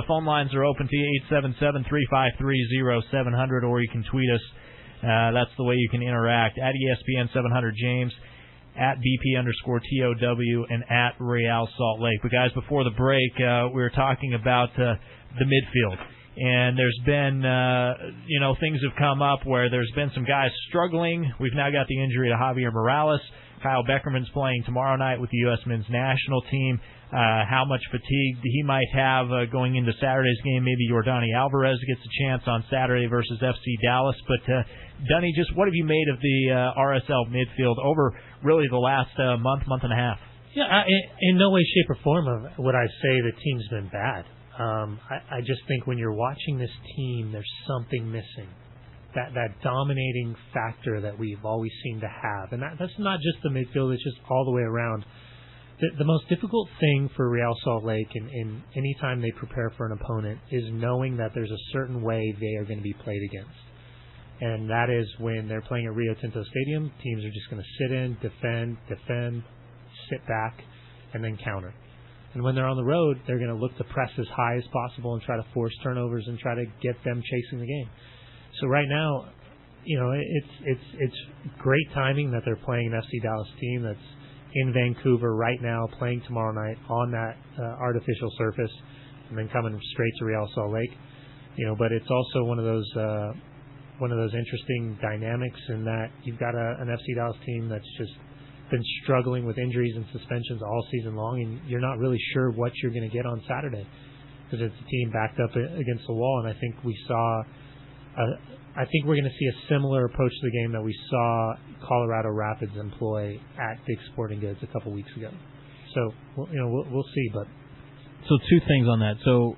Speaker 2: Phone lines are open to you, 877-353-0700, or you can tweet us. That's the way you can interact. At ESPN 700 James, at BP_TOW, and at Real Salt Lake. But guys, before the break, we were talking about the midfield. And there's been, things have come up where there's been some guys struggling. We've now got the injury to Javier Morales. Kyle Beckerman's playing tomorrow night with the U.S. men's national team. How much fatigue he might have going into Saturday's game. Maybe Yordani Alvarez gets a chance on Saturday versus FC Dallas. But, Dunny, just what have you made of the RSL midfield over really the last month and a half?
Speaker 3: Yeah, in no way, shape, or form would I say the team's been bad. I just think when you're watching this team, there's something missing. That dominating factor that we've always seemed to have. And that's not just the midfield, it's just all the way around. The most difficult thing for Real Salt Lake in any time they prepare for an opponent is knowing that there's a certain way they are going to be played against. And that is when they're playing at Rio Tinto Stadium, teams are just going to sit in, defend, sit back, and then counter. And when they're on the road, they're going to look to press as high as possible and try to force turnovers and try to get them chasing the game. So right now, it's great timing that they're playing an FC Dallas team that's in Vancouver right now, playing tomorrow night on that artificial surface, and then coming straight to Real Salt Lake. But it's also one of those interesting dynamics in that you've got an FC Dallas team that's just been struggling with injuries and suspensions all season long, and you're not really sure what you're going to get on Saturday because it's a team backed up against the wall. And I think I think we're going to see a similar approach to the game that we saw Colorado Rapids employ at Dick's Sporting Goods a couple weeks ago. So we'll see. But
Speaker 4: so two things on that. So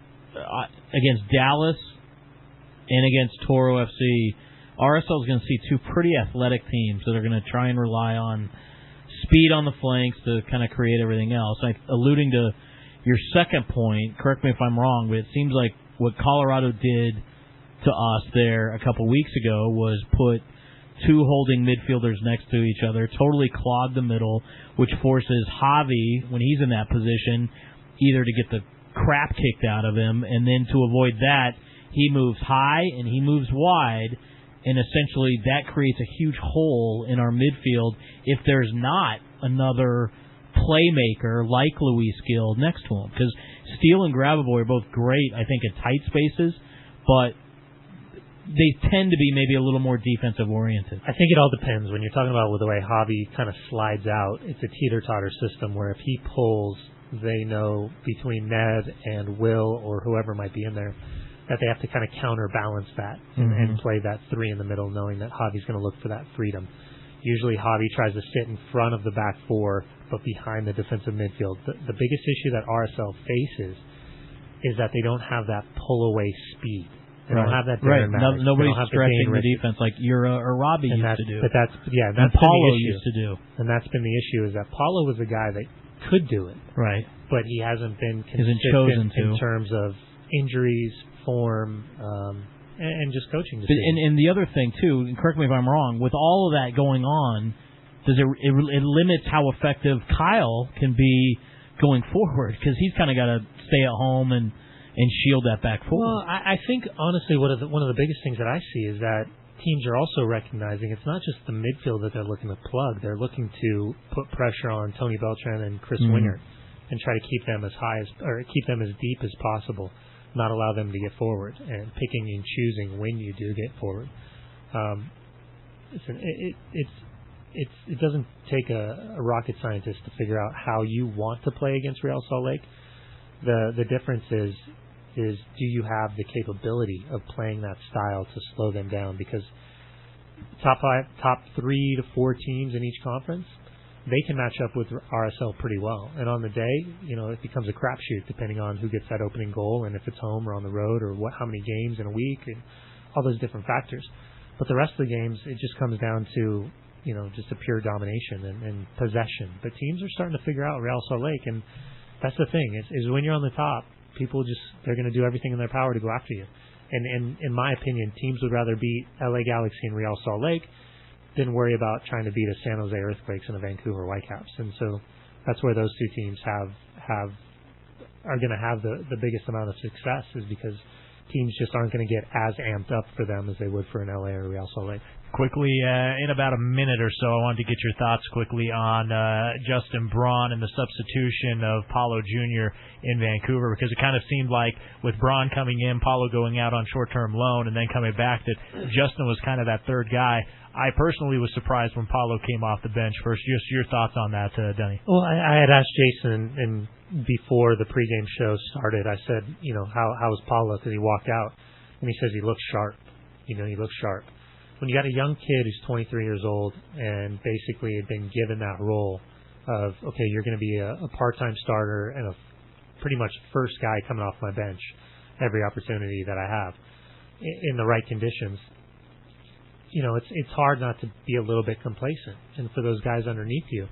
Speaker 4: against Dallas and against Toro FC, RSL is going to see two pretty athletic teams that are going to try and rely on speed on the flanks to kind of create everything else. Alluding to your second point, correct me if I'm wrong, but it seems like what Colorado did to us there a couple weeks ago was put two holding midfielders next to each other, totally clog the middle, which forces Javi, when he's in that position, either to get the crap kicked out of him, and then to avoid that, he moves high and he moves wide, and essentially that creates a huge hole in our midfield if there's not another playmaker like Luis Gil next to him. Because Steele and Grabavoy are both great, I think, at tight spaces, but they tend to be maybe a little more defensive-oriented.
Speaker 3: I think it all depends. When you're talking about the way Javi kind of slides out, it's a teeter-totter system where if he pulls, they know between Ned and Will or whoever might be in there that they have to kind of counterbalance that and play that three in the middle, knowing that Javi's going to look for that freedom. Usually Javi tries to sit in front of the back four, but behind the defensive midfield. The biggest issue that RSL faces is that they don't have that pull-away speed. They don't have that Darren Maddox.
Speaker 4: Nobody's stretching the defense like Yura or Robbie used to do.
Speaker 3: But that's
Speaker 4: Paulo used to do.
Speaker 3: And that's been the issue, is that Paulo was a guy that could do it.
Speaker 4: Right.
Speaker 3: But he hasn't been consistent in terms of injuries, form, and just coaching decisions.
Speaker 4: And the other thing, too, and correct me if I'm wrong, with all of that going on, it limits how effective Kyle can be going forward, because he's kind of got to stay at home and shield that back forward.
Speaker 3: Well, I think, honestly, one of the biggest things that I see is that teams are also recognizing it's not just the midfield that they're looking to plug. They're looking to put pressure on Tony Beltran and Chris Wingert and try to keep them keep them as deep as possible, not allow them to get forward, and picking and choosing when you do get forward. It doesn't take a rocket scientist to figure out how you want to play against Real Salt Lake. The difference is do you have the capability of playing that style to slow them down? Because top 3 to 4 teams in each conference, they can match up with RSL pretty well. And on the day, it becomes a crapshoot depending on who gets that opening goal and if it's home or on the road or how many games in a week and all those different factors. But the rest of the games, it just comes down to just a pure domination and possession. But teams are starting to figure out Real Salt Lake, and that's the thing, is when you're on the top, people they're going to do everything in their power to go after you. And in my opinion, teams would rather beat LA Galaxy and Real Salt Lake than worry about trying to beat a San Jose Earthquakes and a Vancouver Whitecaps. And so that's where those two teams are going to have the biggest amount of success, is because teams just aren't going to get as amped up for them as they would for an LA or Real Salt Lake.
Speaker 2: Quickly, in about a minute or so, I wanted to get your thoughts quickly on Justin Braun and the substitution of Paulo Jr. in Vancouver, because it kind of seemed like with Braun coming in, Paulo going out on short-term loan, and then coming back, that Justin was kind of that third guy. I personally was surprised when Paulo came off the bench first. Just your thoughts on that, Denny.
Speaker 3: Well, I had asked Jason, and before the pregame show started, I said, how was Paulo? Because he walked out, and he says he looks sharp. He looks sharp. When you got a young kid who's 23 years old and basically had been given that role of, okay, you're going to be a part-time starter and a pretty much first guy coming off my bench every opportunity that I have in the right conditions, it's hard not to be a little bit complacent. And for those guys underneath you,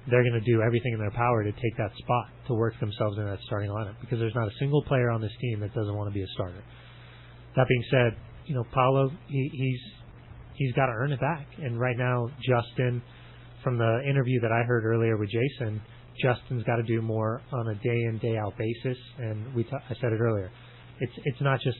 Speaker 3: they're going to do everything in their power to take that spot, to work themselves in that starting lineup, because there's not a single player on this team that doesn't want to be a starter. That being said, Paulo, he's got to earn it back. And right now, Justin, from the interview that I heard earlier with Jason, Justin's got to do more on a day-in, day-out basis. And I said it earlier. It's not just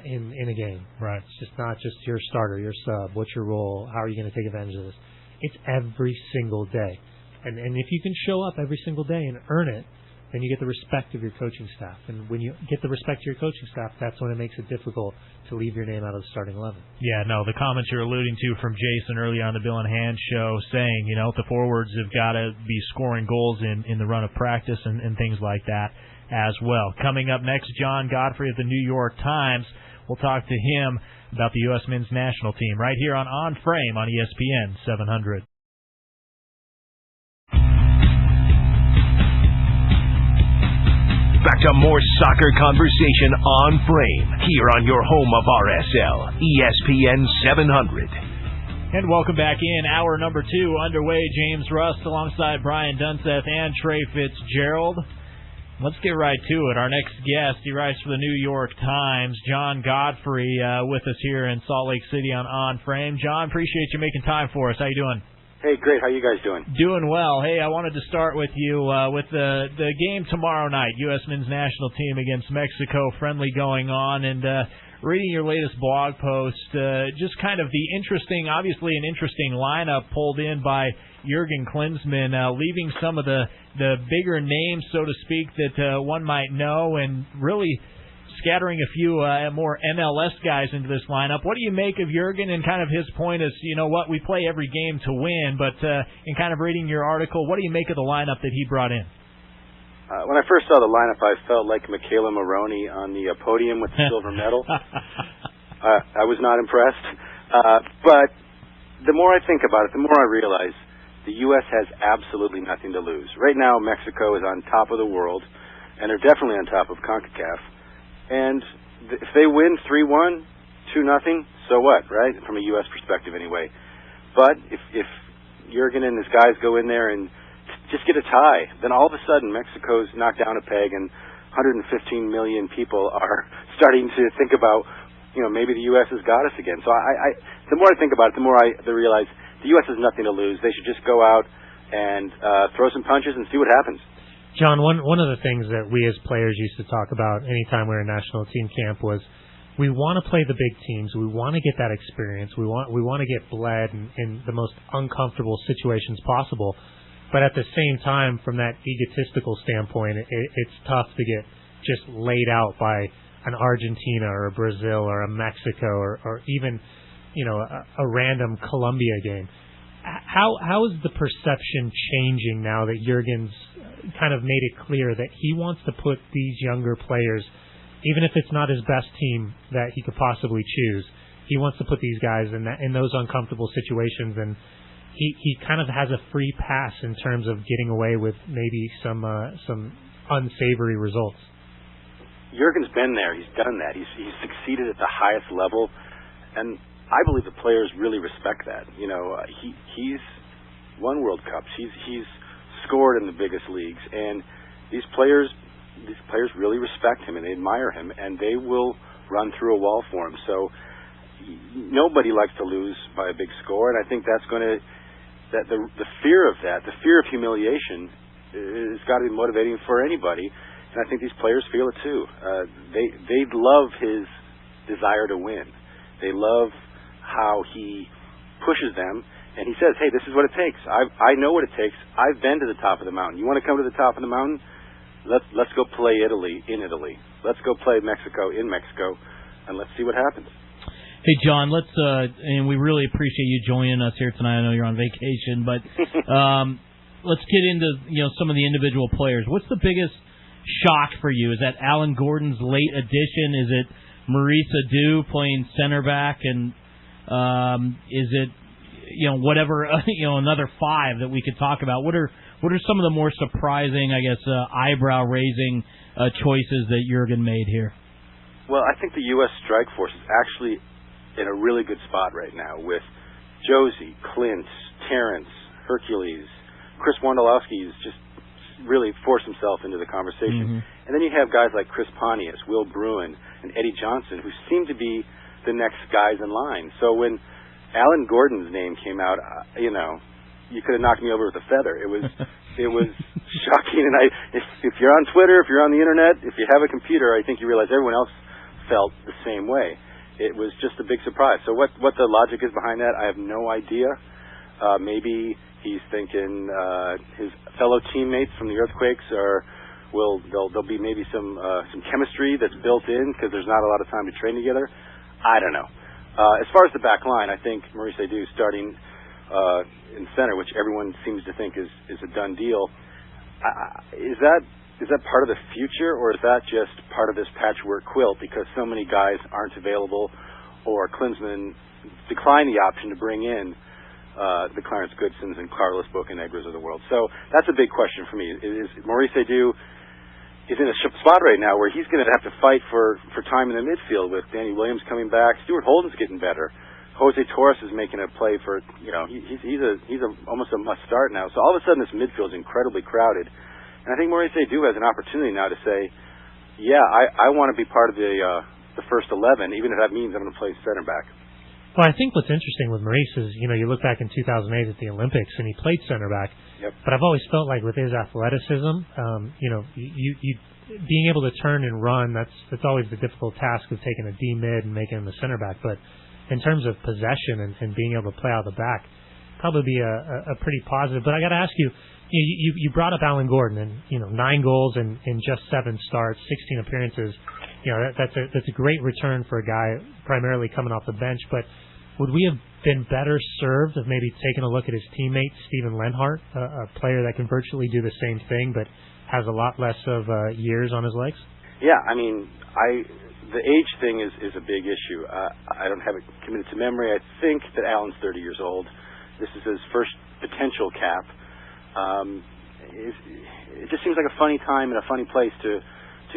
Speaker 3: in a game.
Speaker 2: Right.
Speaker 3: It's just not just your starter, your sub, what's your role, how are you going to take advantage of this. It's every single day. And if you can show up every single day and earn it, then you get the respect of your coaching staff. And when you get the respect of your coaching staff, that's when it makes it difficult to leave your name out of the starting 11.
Speaker 2: Yeah, no, the comments you're alluding to from Jason earlier on the Bill and Hand show saying, the forwards have got to be scoring goals in the run of practice and things like that as well. Coming up next, John Godfrey of the New York Times. We'll talk to him about the U.S. men's national team right here on Frame on ESPN 700.
Speaker 1: Back to more soccer conversation on Frame, here on your home of RSL, ESPN 700.
Speaker 2: And welcome back in. Hour number 2 underway. James Rust alongside Brian Dunseth and Trey Fitz-Gerald. Let's get right to it. Our next guest, he writes for the New York Times, John Godfrey, with us here in Salt Lake City on Frame. John, appreciate you making time for us. How you doing?
Speaker 6: Hey, great. How you guys doing?
Speaker 2: Doing well. Hey, I wanted to start with you with the game tomorrow night, U.S. men's national team against Mexico, friendly going on, and reading your latest blog post, just kind of obviously an interesting lineup pulled in by Jurgen Klinsmann, leaving some of the bigger names, so to speak, that one might know, and really scattering a few more MLS guys into this lineup. What do you make of Jurgen and kind of his point is, we play every game to win, but in kind of reading your article, what do you make of the lineup that he brought in?
Speaker 6: When I first saw the lineup, I felt like Michaela Maroney on the podium with the silver medal. I was not impressed. But the more I think about it, the more I realize the U.S. has absolutely nothing to lose. Right now, Mexico is on top of the world, and they're definitely on top of CONCACAF. And if they win 3-1, 2-0, so what, right? From a U.S. perspective anyway. But if Jurgen and his guys go in there and just get a tie, then all of a sudden Mexico's knocked down a peg and 115 million people are starting to think about, maybe the U.S. has got us again. So the more I think about it, the more I realize the U.S. has nothing to lose. They should just go out and throw some punches and see what happens.
Speaker 3: John, one of the things that we as players used to talk about anytime we were in national team camp was we want to play the big teams. We want to get that experience. We want to get bled in the most uncomfortable situations possible. But at the same time, from that egotistical standpoint, it's tough to get just laid out by an Argentina or a Brazil or a Mexico or even a random Colombia game. How is the perception changing now that Jurgen's kind of made it clear that he wants to put these younger players, even if it's not his best team that he could possibly choose, he wants to put these guys in those uncomfortable situations, and he kind of has a free pass in terms of getting away with maybe some unsavory results.
Speaker 6: Jurgen's been there. He's done that. He's succeeded at the highest level, and I believe the players really respect that. He's won World Cups. He's scored in the biggest leagues, and these players really respect him and they admire him, and they will run through a wall for him. So nobody likes to lose by a big score, and I think that's going to the fear of humiliation has got to be motivating for anybody. And I think these players feel it too. They love his desire to win. They love how he pushes them, and he says, hey, this is what it takes. I know what it takes. I've been to the top of the mountain. You want to come to the top of the mountain? Let's go play Italy in Italy. Let's go play Mexico in Mexico, and let's see what happens.
Speaker 4: Hey, John, and we really appreciate you joining us here tonight. I know you're on vacation, but let's get into some of the individual players. What's the biggest shock for you? Is that Alan Gordon's late addition? Is it Maurice Adu playing center back? And is it whatever another five that we could talk about? What are some of the more surprising, I guess, eyebrow raising choices that Jurgen made here?
Speaker 6: Well, I think the U.S. strike force is actually in a really good spot right now with Josie, Clint, Terrence, Hercules. Chris Wondolowski has just really forced himself into the conversation.
Speaker 4: Mm-hmm.
Speaker 6: And then you have guys like Chris Pontius, Will Bruin, and Eddie Johnson, who seem to be the next guys in line. So when Alan Gordon's name came out, you could have knocked me over with a feather. It was shocking. And if you're on Twitter, if you're on the internet, if you have a computer, I think you realize everyone else felt the same way. It was just a big surprise. So what the logic is behind that, I have no idea. Maybe he's thinking his fellow teammates from the Earthquakes there'll be maybe some chemistry that's built in because there's not a lot of time to train together. I don't know. As far as the back line, I think Maurice Adu starting in center, which everyone seems to think is a done deal. Is that part of the future, or is that just part of this patchwork quilt because so many guys aren't available, or Klinsmann declined the option to bring in the Clarence Goodsons and Carlos Bocanegras of the world? So that's a big question for me. Is Maurice Adu is in a spot right now where he's going to have to fight for time in the midfield with Danny Williams coming back. Stuart Holden's getting better. Jose Torres is making a play for he's almost a must start now. So all of a sudden this midfield is incredibly crowded, and I think Maurice Adu has an opportunity now to say, yeah, I want to be part of the first 11, even if that means I'm going to play center back.
Speaker 3: Well, I think what's interesting with Maurice is, you look back in 2008 at the Olympics, and he played center back.
Speaker 6: Yep.
Speaker 3: But I've always felt like with his athleticism, you being able to turn and run, that's always the difficult task of taking a D mid and making him a center back. But in terms of possession and being able to play out the back, probably be a pretty positive. But I got to ask you, you brought up Alan Gordon, and 9 goals in just 7 starts, 16 appearances. That's a great return for a guy primarily coming off the bench. But would we have been better served of maybe taking a look at his teammate Steven Lenhart, a player that can virtually do the same thing but has a lot less of years on his legs?
Speaker 6: Yeah, I mean, the age thing is a big issue. I don't have it committed to memory. I think that Alan's 30 years old. This is his first potential cap. It just seems like a funny time and a funny place to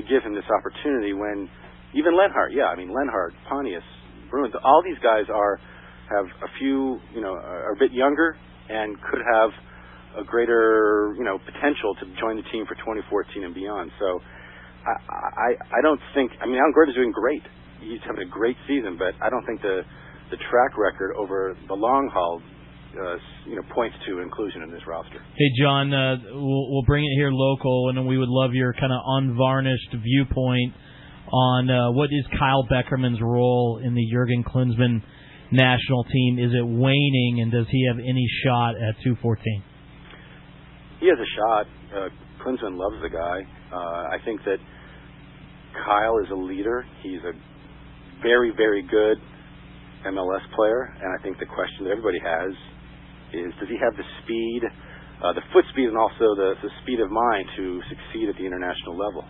Speaker 6: give him this opportunity when even Lenhart, Lenhart, Pontius, Bruins, all these guys have a few, are a bit younger and could have a greater, potential to join the team for 2014 and beyond. So I don't think, Alan Gordon's doing great. He's having a great season, but I don't think the track record over the long haul points to inclusion in this roster.
Speaker 4: Hey, John, we'll bring it here local, and we would love your kind of unvarnished viewpoint on what is Kyle Beckerman's role in the Jurgen Klinsmann national team. Is it waning, and does he have any shot at 214?
Speaker 6: He has a shot. Klinsmann loves the guy. I think that Kyle is a leader. He's a very, very good MLS player, and I think the question that everybody has is, does he have the speed, the foot speed, and also the speed of mind to succeed at the international level?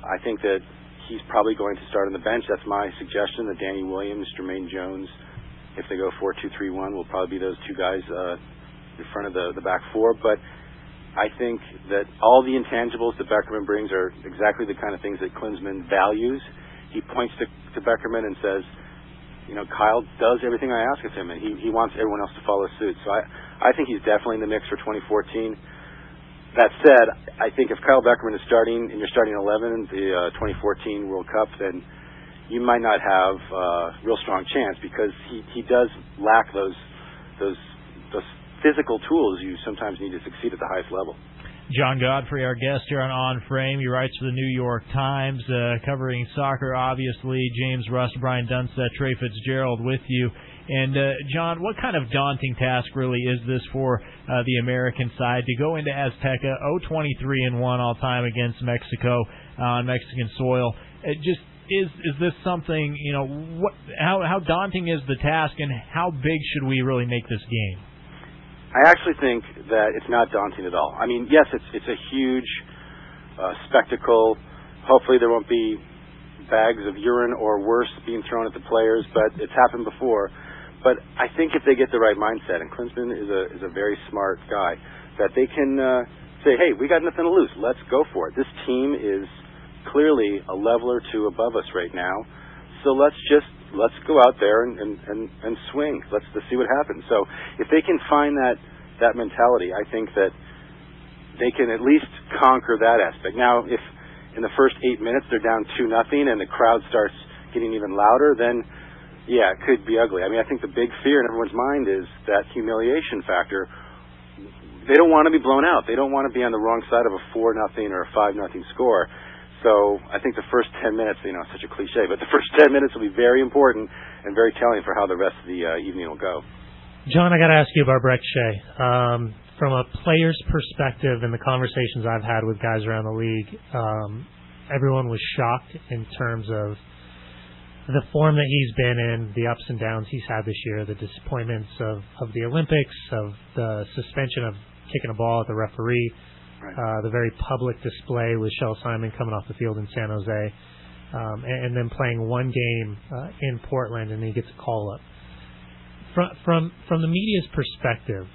Speaker 6: I think that he's probably going to start on the bench. That's my suggestion, that Danny Williams, Jermaine Jones, if they go 4-2-3-1, will probably be those two guys in front of the back four. But I think that all the intangibles that Beckerman brings are exactly the kind of things that Klinsmann values. He points to Beckerman and says, Kyle does everything I ask of him, and he wants everyone else to follow suit. So I think he's definitely in the mix for 2014. That said, I think if Kyle Beckerman is starting, and you're starting 11 in the 2014 World Cup, then you might not have a real strong chance, because he does lack those physical tools you sometimes need to succeed at the highest level.
Speaker 2: John Godfrey, our guest here on Frame. He writes for the New York Times, covering soccer, obviously. James Rust, Brian Dunseth, Trey Fitz-Gerald with you. And, John, what kind of daunting task really is this for the American side to go into Azteca 0-23-1 all time against Mexico on Mexican soil? Is this something, how daunting is the task, and how big should we really make this game?
Speaker 6: I actually think that it's not daunting at all. I mean, yes, it's a huge spectacle. Hopefully there won't be bags of urine or worse being thrown at the players, but it's happened before. But I think if they get the right mindset, and Klinsmann is a very smart guy, that they can say, hey, we got nothing to lose. Let's go for it. This team is clearly a level or two above us right now, so let's go out there and swing. Let's see what happens. So if they can find that mentality, I think that they can at least conquer that aspect. Now, if in the first 8 minutes they're down 2-0 and the crowd starts getting even louder, then yeah, it could be ugly. I mean, I think the big fear in everyone's mind is that humiliation factor. They don't want to be blown out. They don't want to be on the wrong side of a 4-0 or a 5-0 score. So I think the first 10 minutes, such a cliche, but the first 10 minutes will be very important and very telling for how the rest of the evening will go.
Speaker 3: John, I got to ask you about Brek Shea. From a player's perspective and the conversations I've had with guys around the league, everyone was shocked in terms of the form that he's been in, the ups and downs he's had this year, the disappointments of the Olympics, of the suspension of kicking a ball at the referee, right. The very public display with Shel Simon coming off the field in San Jose, and then playing one game in Portland, and he gets a call up. From the media's perspective,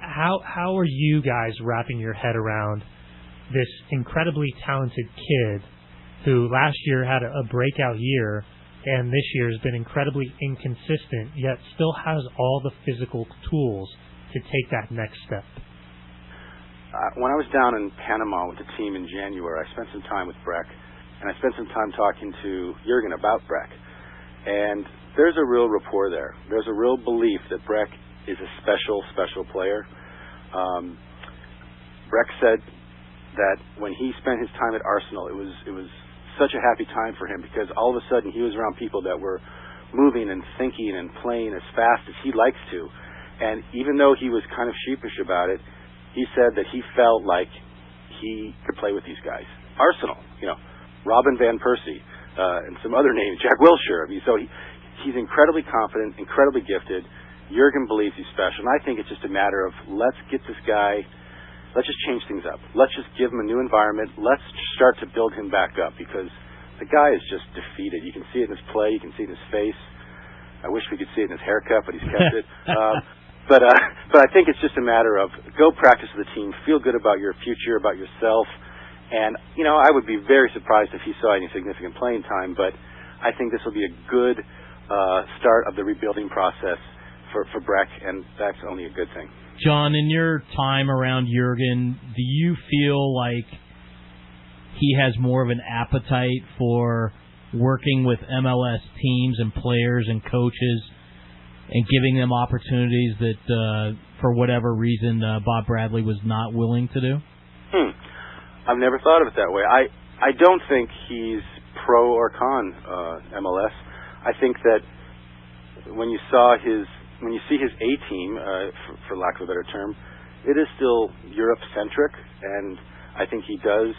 Speaker 3: how are you guys wrapping your head around this incredibly talented kid who last year had a breakout year, and this year has been incredibly inconsistent, yet still has all the physical tools to take that next step?
Speaker 6: When I was down in Panama with the team in January, I spent some time with Brek, and I spent some time talking to Jurgen about Brek. And there's a real rapport there. There's a real belief that Brek is a special, special player. Brek said that when he spent his time at Arsenal, it was such a happy time for him because all of a sudden he was around people that were moving and thinking and playing as fast as he likes to. And even though he was kind of sheepish about it, he said that he felt like he could play with these guys. Arsenal, Robin Van Persie, and some other names, Jack Wilshere. I mean, so he's incredibly confident, incredibly gifted. Jurgen believes he's special. And I think it's just a matter of let's get this guy, let's just change things up. Let's just give him a new environment. Let's start to build him back up because the guy is just defeated. You can see it in his play. You can see it in his face. I wish we could see it in his haircut, but he's kept it. But I think it's just a matter of go practice with the team, feel good about your future, about yourself. And, I would be very surprised if he saw any significant playing time, but I think this will be a good start of the rebuilding process for Brek, and that's only a good thing.
Speaker 4: John, in your time around Jurgen, do you feel like he has more of an appetite for working with MLS teams and players and coaches and giving them opportunities that, for whatever reason, Bob Bradley was not willing to do?
Speaker 6: I've never thought of it that way. I don't think he's pro or con MLS. I think that when you see his A team, for lack of a better term, it is still Europe-centric, and I think he does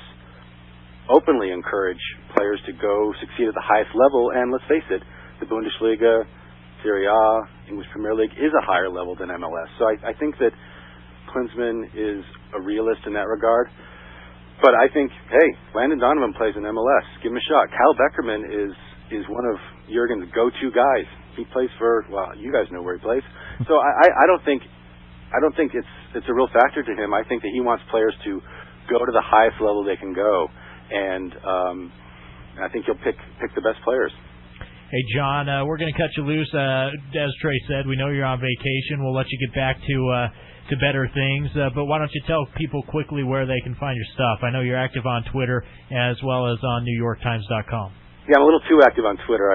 Speaker 6: openly encourage players to go succeed at the highest level. And let's face it, the Bundesliga, Serie A, English Premier League is a higher level than MLS. So I think that Klinsmann is a realist in that regard. But I think, hey, Landon Donovan plays in MLS. Give him a shot. Kyle Beckerman is one of Jurgen's go-to guys. He plays for, well, you guys know where he plays. So I don't think it's a real factor to him. I think that he wants players to go to the highest level they can go, and I think he'll pick the best players.
Speaker 2: Hey, John, we're going to cut you loose. As Trey said, we know you're on vacation. We'll let you get back to better things. But why don't you tell people quickly where they can find your stuff? I know you're active on Twitter as well as on NewYorkTimes.com.
Speaker 6: Yeah, I'm a little too active on Twitter.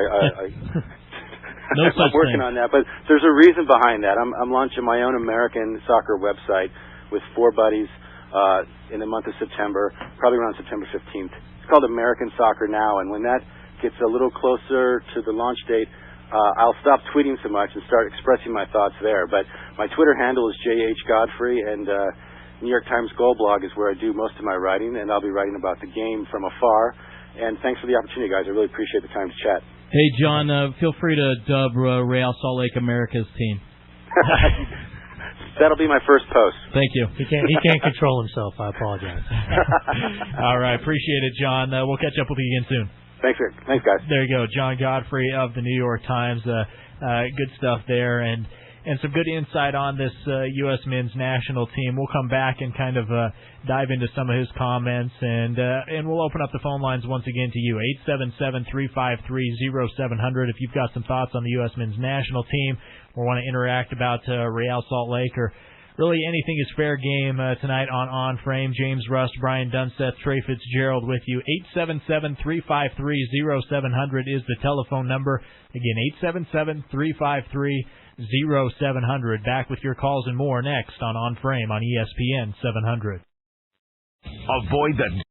Speaker 4: No such
Speaker 6: I'm working
Speaker 4: thing.
Speaker 6: on that, but there's a reason behind that. I'm launching my own American soccer website with 4 buddies. in the month of September, probably around September 15th. It's called American Soccer Now, and when that gets a little closer to the launch date, I'll stop tweeting so much and start expressing my thoughts there. But my Twitter handle is JH Godfrey, and New York Times Goal blog is where I do most of my writing, and I'll be writing about the game from afar. And thanks for the opportunity, guys. I really appreciate the time to chat.
Speaker 4: Hey, John, feel free to dub Real Salt Lake America's team.
Speaker 6: That'll be my first post.
Speaker 4: Thank you.
Speaker 3: He can't control himself. I apologize.
Speaker 2: All right, appreciate it, John. We'll catch up with you again soon.
Speaker 6: Thanks, guys.
Speaker 2: There you go, John Godfrey of the New York Times. Good stuff there, and some good insight on this U.S. men's national team. We'll come back and kind of dive into some of his comments, and we'll open up the phone lines once again to you, 877-353-0700. If you've got some thoughts on the U.S. men's national team or want to interact about Real Salt Lake or really anything is fair game tonight on Frame. James Rust, Brian Dunseth, Trey Fitz-Gerald with you. 877-353-0700 is the telephone number. Again, 877-353-0700. Back with your calls and more next on Frame on ESPN 700.
Speaker 1: Avoid the...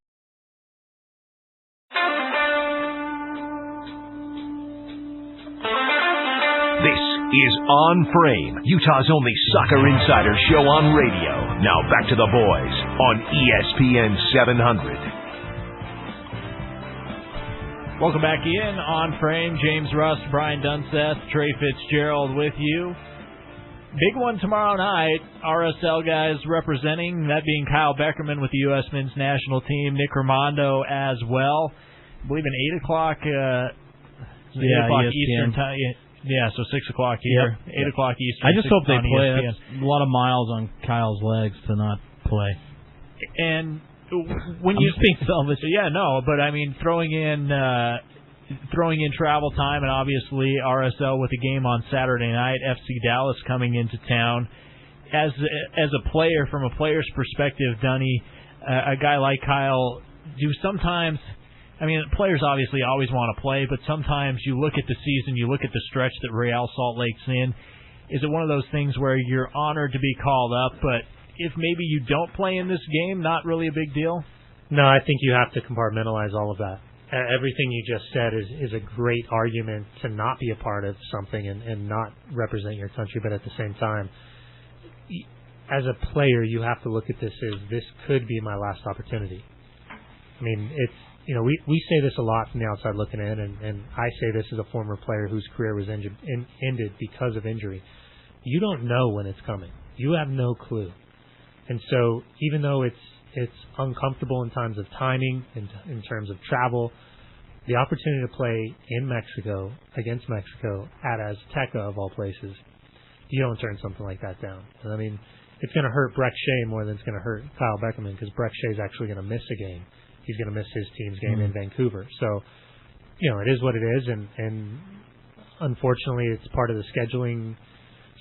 Speaker 1: This is On Frame, Utah's only soccer insider show on radio. Now back to the boys on ESPN 700.
Speaker 2: Welcome back in On Frame. James Rust, Brian Dunseth, Trey Fitz-Gerald with you. Big one tomorrow night. RSL guys representing, that being Kyle Beckerman with the U.S. men's national team, Nick Raimondo as well. I believe an 8 o'clock, 8 o'clock Eastern time. Yeah, so 6 o'clock here, 8 o'clock Eastern.
Speaker 4: I just hope they play.
Speaker 2: ESPN.
Speaker 4: That's a lot of miles on Kyle's legs to not play.
Speaker 2: And when
Speaker 4: I'm just being selfish.
Speaker 2: Yeah, no, but I mean throwing in travel time, and obviously RSL with a game on Saturday night, FC Dallas coming into town. As a player, from a player's perspective, Dunny, a guy like Kyle, sometimes. I mean, players obviously always want to play, but sometimes you look at the season, you look at the stretch that Real Salt Lake's in. Is it one of those things where you're honored to be called up, but if maybe you don't play in this game, not really a big deal?
Speaker 3: No, I think you have to compartmentalize all of that. Everything you just said is a great argument to not be a part of something and not represent your country, but at the same time, as a player, you have to look at this as this could be my last opportunity. I mean, it's, you know, we say this a lot from the outside looking in, and I say this as a former player whose career was ended because of injury. You don't know when it's coming. You have no clue. And so even though it's uncomfortable in terms of timing, in terms of travel, the opportunity to play in Mexico, against Mexico, at Azteca of all places, you don't turn something like that down. And I mean, it's going to hurt Brek Shea more than it's going to hurt Kyle Beckerman, because Brek Shea is actually going to miss a game. He's going to miss his team's game in Vancouver. So, you know, it is what it is, and unfortunately it's part of the scheduling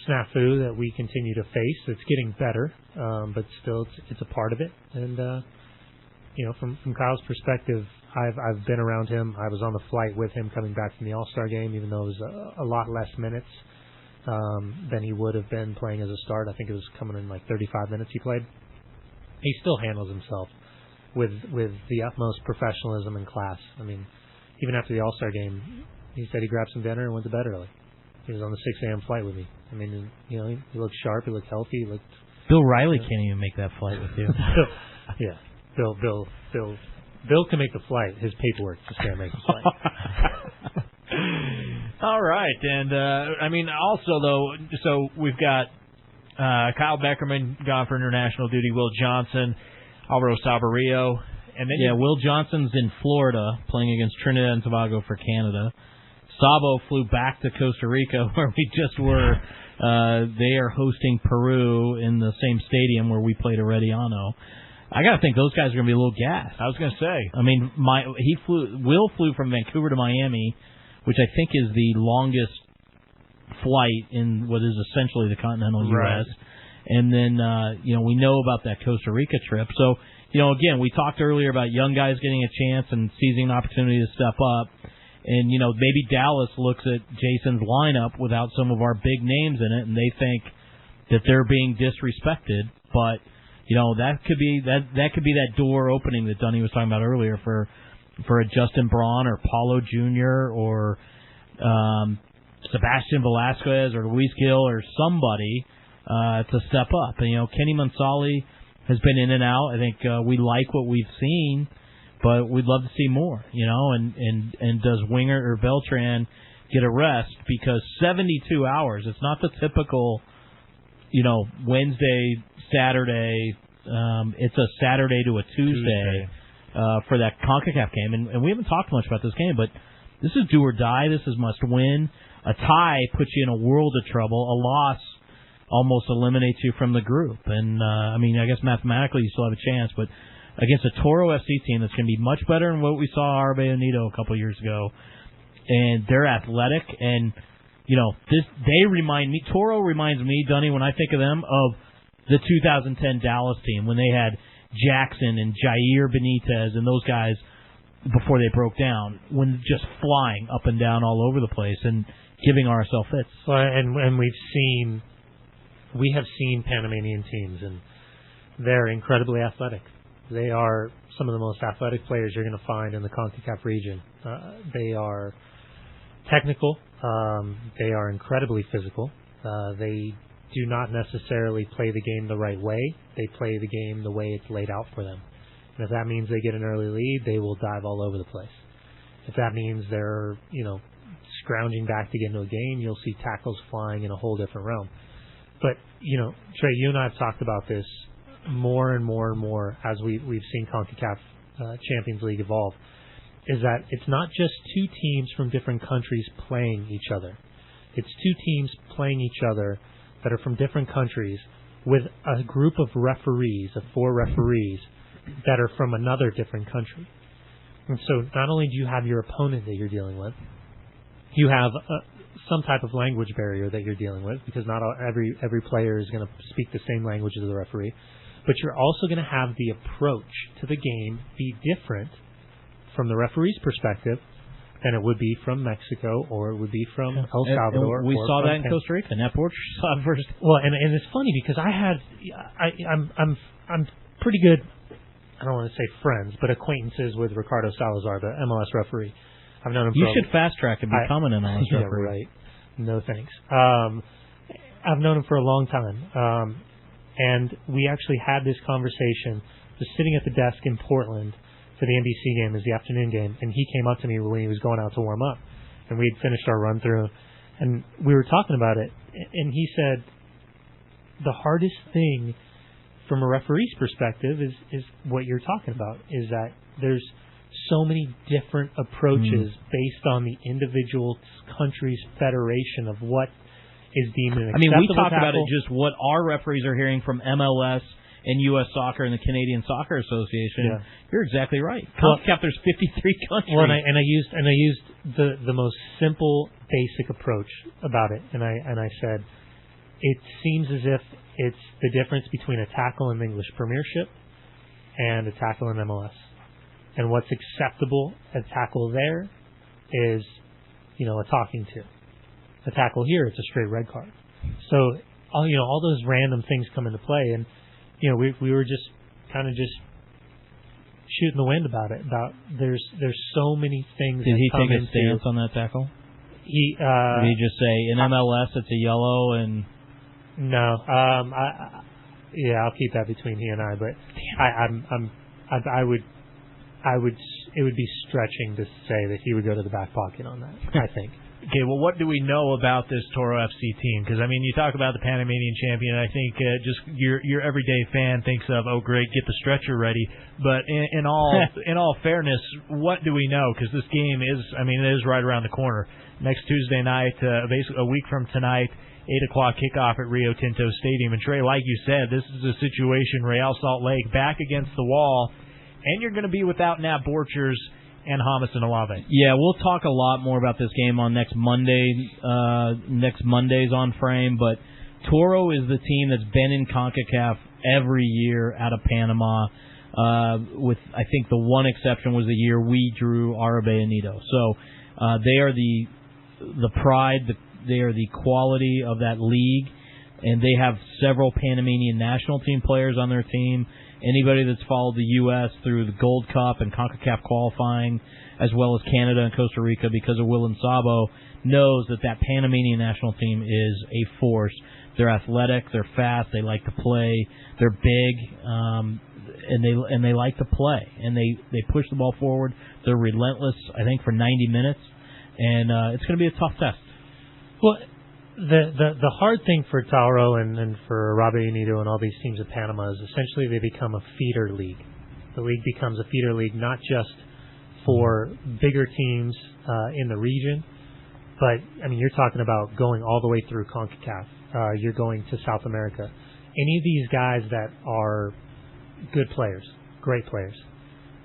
Speaker 3: snafu that we continue to face. It's getting better, but still it's a part of it. And, you know, from Kyle's perspective, I've been around him. I was on the flight with him coming back from the All-Star game, even though it was a lot less minutes than he would have been playing as a start. I think it was coming in like 35 minutes he played. He still handles himself with the utmost professionalism and class. I mean, even after the All-Star game, he said he grabbed some dinner and went to bed early. He was on the 6 a.m. flight with me. I mean, you know, he looked sharp, he looked healthy, he looked...
Speaker 4: Bill Riley can't even make that flight with you.
Speaker 3: Yeah, Bill can make the flight. His paperwork just can't make the flight.
Speaker 2: All right, and I mean, also though, so we've got Kyle Beckerman gone for international duty, Will Johnson, Alvaro Saborio, and then
Speaker 4: Will Johnson's in Florida playing against Trinidad and Tobago for Canada. Sabo flew back to Costa Rica, where we just were. They are hosting Peru in the same stadium where we played Herediano. I got to think those guys are going to be a little gassed.
Speaker 2: I was going to say.
Speaker 4: I mean, Will flew from Vancouver to Miami, which I think is the longest flight in what is essentially the continental U.S. And then, we know about that Costa Rica trip. So, again, we talked earlier about young guys getting a chance and seizing an opportunity to step up. And, maybe Dallas looks at Jason's lineup without some of our big names in it, and they think that they're being disrespected. But, that could be that door opening that Dunny was talking about earlier for a Justin Braun or Paulo Jr. or Sebastian Velasquez or Luis Gil or somebody to step up. And, Kenny Mansali has been in and out. I think we like what we've seen, but we'd love to see more. And does Winger or Beltran get a rest? Because 72 hours. It's not the typical, Wednesday, Saturday. It's a Saturday to a Tuesday. For that CONCACAF game. And we haven't talked much about this game, but this is do or die. This is must win. A tie puts you in a world of trouble. A loss almost eliminates you from the group. And, I guess mathematically you still have a chance, but against a Toro FC team that's going to be much better than what we saw Arbe Unido a couple years ago. And they're athletic. And, Toro reminds me, Dunny, when I think of them, of the 2010 Dallas team when they had Jackson and Jair Benitez and those guys before they broke down, when just flying up and down all over the place and giving RSL fits.
Speaker 3: Well, and we have seen Panamanian teams, and they're incredibly athletic. They are some of the most athletic players you're going to find in the CONCACAF region. They are technical. They are incredibly physical. They do not necessarily play the game the right way. They play the game the way it's laid out for them. And if that means they get an early lead, they will dive all over the place. If that means they're, scrounging back to get into a game, you'll see tackles flying in a whole different realm. But, Trey, you and I have talked about this more and more and more as we've seen CONCACAF Champions League evolve, is that it's not just two teams from different countries playing each other. It's two teams playing each other that are from different countries with a group of referees, of 4 referees, that are from another different country. And so not only do you have your opponent that you're dealing with, you have some type of language barrier that you're dealing with, because not every player is going to speak the same language as the referee, but you're also going to have the approach to the game be different from the referee's perspective than it would be from Mexico, or it would be from El Salvador.
Speaker 4: And we saw that in Costa Rica. Nat Borch saw it first.
Speaker 3: Well, and it's funny because I'm pretty good. I don't want to say friends, but acquaintances with Ricardo Salazar, the MLS referee. I've known him.
Speaker 4: You should fast track and become an MLS referee.
Speaker 3: Yeah, right. No thanks. I've known him for a long time, and we actually had this conversation just sitting at the desk in Portland for the NBC game, is the afternoon game, and he came up to me when he was going out to warm up, and we had finished our run through, and we were talking about it, and he said the hardest thing from a referee's perspective is what you're talking about, is that there's so many different approaches based on the individual country's federation of what is deemed an acceptable
Speaker 4: we talk
Speaker 3: tackle.
Speaker 4: about it just what our referees are hearing from MLS and U.S. Soccer and the Canadian Soccer Association. Yeah. You're exactly right. CONCACAF, there's 53 countries.
Speaker 3: Well, and I used the most simple, basic approach about it, and I said it seems as if it's the difference between a tackle in the English Premiership and a tackle in MLS. And what's acceptable, a tackle there is, a talking to. A tackle here, it's a straight red card. So, all those random things come into play, and we were just kind of just shooting the wind about it. About there's so many things.
Speaker 4: Did
Speaker 3: that
Speaker 4: he
Speaker 3: come
Speaker 4: take a stance on that tackle?
Speaker 3: Did
Speaker 4: he just say in MLS it's a yellow and?
Speaker 3: No, I'll keep that between he and I. But it would be stretching to say that he would go to the back pocket on that. I think.
Speaker 2: Okay, well, what do we know about this Toro FC team? Because, you talk about the Panamanian champion, I think just your everyday fan thinks of, oh, great, get the stretcher ready. But in all fairness, what do we know? Because this game is, it is right around the corner. Next Tuesday night, basically a week from tonight, 8 o'clock kickoff at Rio Tinto Stadium. And, Trey, like you said, this is a situation, Real Salt Lake back against the wall, and you're going to be without Nat Borchers and Hamas and Olave.
Speaker 4: Yeah, we'll talk a lot more about this game on next Monday's On Frame, but Toro is the team that's been in CONCACAF every year out of Panama, with I think the one exception was the year we drew Arbe Unido. So they are the pride, they are the quality of that league. and they have several Panamanian national team players on their team. Anybody that's followed the U.S. through the Gold Cup and CONCACAF qualifying, as well as Canada and Costa Rica because of Will-Nsabo, knows that Panamanian national team is a force. They're athletic, they're fast, they like to play, they're big, and they like to play, and they push the ball forward. They're relentless, I think, for 90 minutes, and it's going to be a tough test.
Speaker 3: Well, the hard thing for Tauro and for Rabi Unido and all these teams of Panama is essentially they become a feeder league. The league becomes a feeder league not just for bigger teams in the region, but, I mean, you're talking about going all the way through CONCACAF. You're going to South America. Any of these guys that are good players, great players,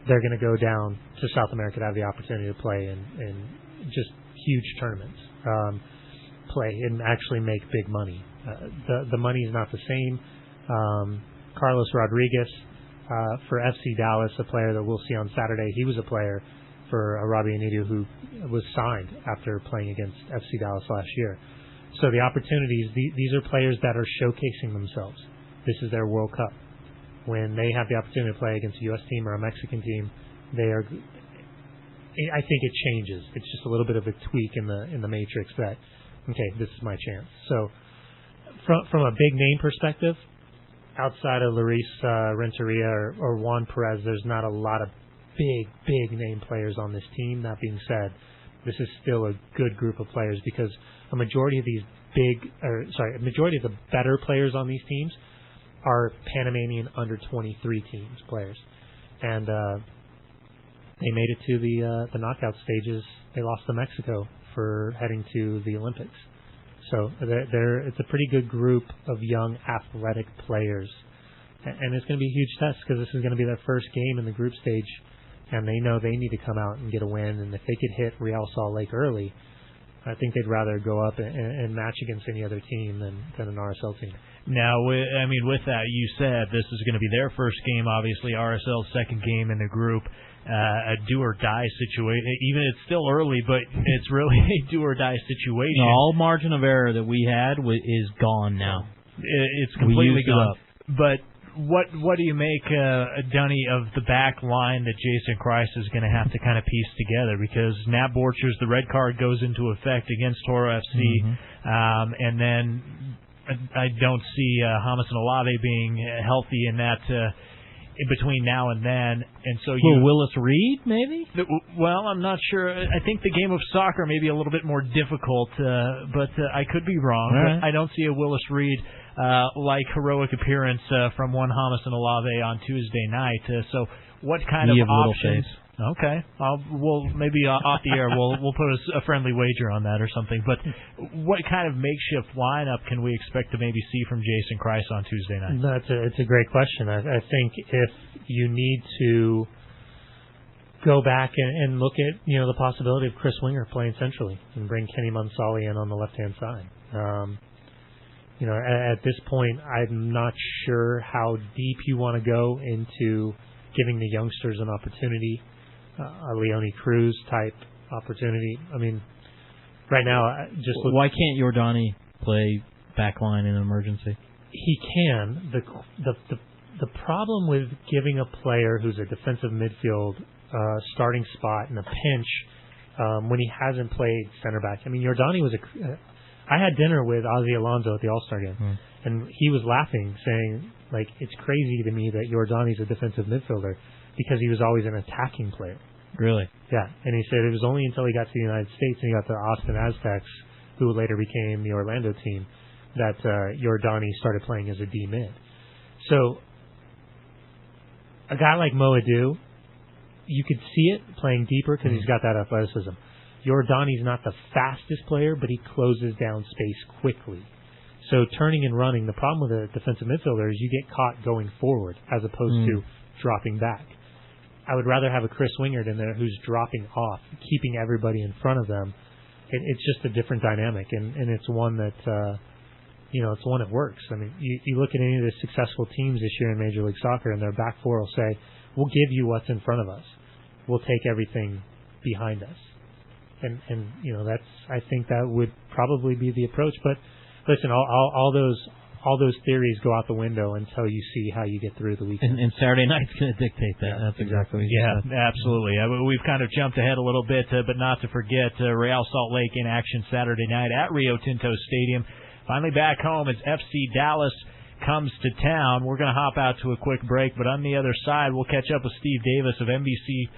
Speaker 3: they're going to go down to South America to have the opportunity to play in just huge tournaments, play and actually make big money. The money is not the same. Carlos Rodriguez for FC Dallas, a player that we'll see on Saturday, he was a player for Rabi Unido who was signed after playing against FC Dallas last year. So the opportunities, these are players that are showcasing themselves. This is their World Cup. When they have the opportunity to play against a U.S. team or a Mexican team, I think it changes. It's just a little bit of a tweak in the matrix that, okay, this is my chance. So from a big name perspective, outside of Luis Renteria or Juan Perez, there's not a lot of big name players on this team. That being said, this is still a good group of players because a majority of a majority of the better players on these teams are Panamanian under 23 teams players, and they made it to the knockout stages. They lost to Mexico for heading to the Olympics. So it's a pretty good group of young athletic players, and it's going to be a huge test because this is going to be their first game in the group stage, and they know they need to come out and get a win. And if they could hit Real Salt Lake early, I think they'd rather go up and match against any other team than an RSL team.
Speaker 2: Now, with that, you said this is going to be their first game, obviously RSL's second game in the group, a do-or-die situation. Even it's still early, but it's really a do-or-die situation.
Speaker 4: No, all margin of error that we had is gone now.
Speaker 2: It's completely gone. But what do you make, Dunny, of the back line that Jason Christ is going to have to kind of piece together? Because Nat Borchers, the red card goes into effect against Toro FC, and then I don't see James and Olave being healthy in that in between now and then. And so
Speaker 4: Willis Reed, maybe?
Speaker 2: Well, I'm not sure. I think the game of soccer may be a little bit more difficult, but I could be wrong.
Speaker 4: Right.
Speaker 2: But I don't see a Willis Reed like heroic appearance from one James and Olave on Tuesday night. So what kind of options? Okay, we'll maybe off the air we'll put a friendly wager on that or something. But what kind of makeshift lineup can we expect to maybe see from Jason Christ on Tuesday night?
Speaker 3: It's a great question. I think if you need to go back and look at the possibility of Chris Winger playing centrally and bring Kenny Mansali in on the left hand side. At this point, I'm not sure how deep you want to go into giving the youngsters an opportunity. A Leone Cruz type opportunity. I mean, right now,
Speaker 4: why can't Jordani play backline in an emergency?
Speaker 3: He can. The problem with giving a player who's a defensive midfield starting spot in a pinch when he hasn't played center back. I mean, Jordani was I had dinner with Ozzy Alonso at the All-Star game, and he was laughing, saying, like, it's crazy to me that Jordani's a defensive midfielder, because he was always an attacking player.
Speaker 4: Really?
Speaker 3: Yeah. And he said it was only until he got to the United States and he got to Austin Aztecs, who later became the Orlando team, that Jordani started playing as a D-mid. So a guy like Mo Adu, you could see it playing deeper because he's got that athleticism. Jordani's not the fastest player, but he closes down space quickly. So turning and running, the problem with a defensive midfielder is you get caught going forward as opposed to dropping back. I would rather have a Chris Wingard in there who's dropping off, keeping everybody in front of them. It's just a different dynamic, and it's one that it's one that works. I mean, you look at any of the successful teams this year in Major League Soccer, and their back four will say, "We'll give you what's in front of us. We'll take everything behind us." And I think that would probably be the approach. But listen, all those all those theories go out the window until you see how you get through the weekend.
Speaker 4: And Saturday night's going to dictate that. That's exactly what you said.
Speaker 2: Absolutely. We've kind of jumped ahead a little bit, but not to forget Real Salt Lake in action Saturday night at Rio Tinto Stadium. Finally back home as FC Dallas comes to town. We're going to hop out to a quick break, but on the other side, we'll catch up with Steve Davis of NBC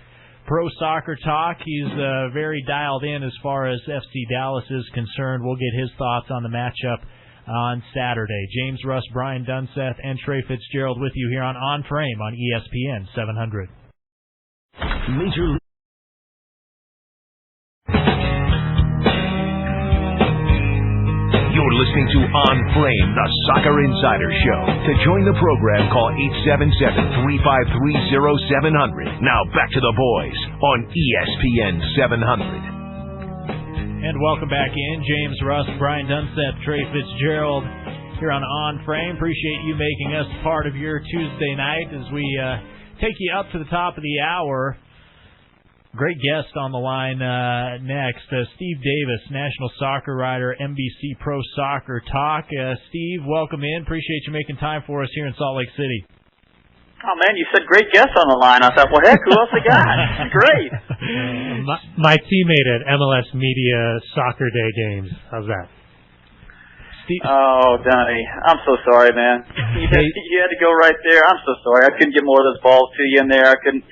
Speaker 2: Pro Soccer Talk. He's very dialed in as far as FC Dallas is concerned. We'll get his thoughts on the matchup on Saturday. James Russ, Brian Dunseth, and Trey Fitz-Gerald with you here on Frame on ESPN 700.
Speaker 1: Major League. You're listening to On Frame, the Soccer Insider Show. To join the program, call 877-353-0700. Now back to the boys on ESPN 700.
Speaker 2: And welcome back in. James Russ, Brian Dunseth, Trey Fitz-Gerald here on Frame. Appreciate you making us part of your Tuesday night as we take you up to the top of the hour. Great guest on the line next, Steve Davis, national soccer writer, NBC Pro Soccer Talk. Steve, welcome in. Appreciate you making time for us here in Salt Lake City.
Speaker 7: Oh, man, you said great guest on the line. I thought, well, heck, who else I got? Great.
Speaker 3: My teammate at MLS Media Soccer Day games. How's that?
Speaker 2: Steve.
Speaker 7: Oh, Donnie, I'm so sorry, man. You had to go right there. I'm so sorry. I couldn't get more of those balls to you in there. I couldn't.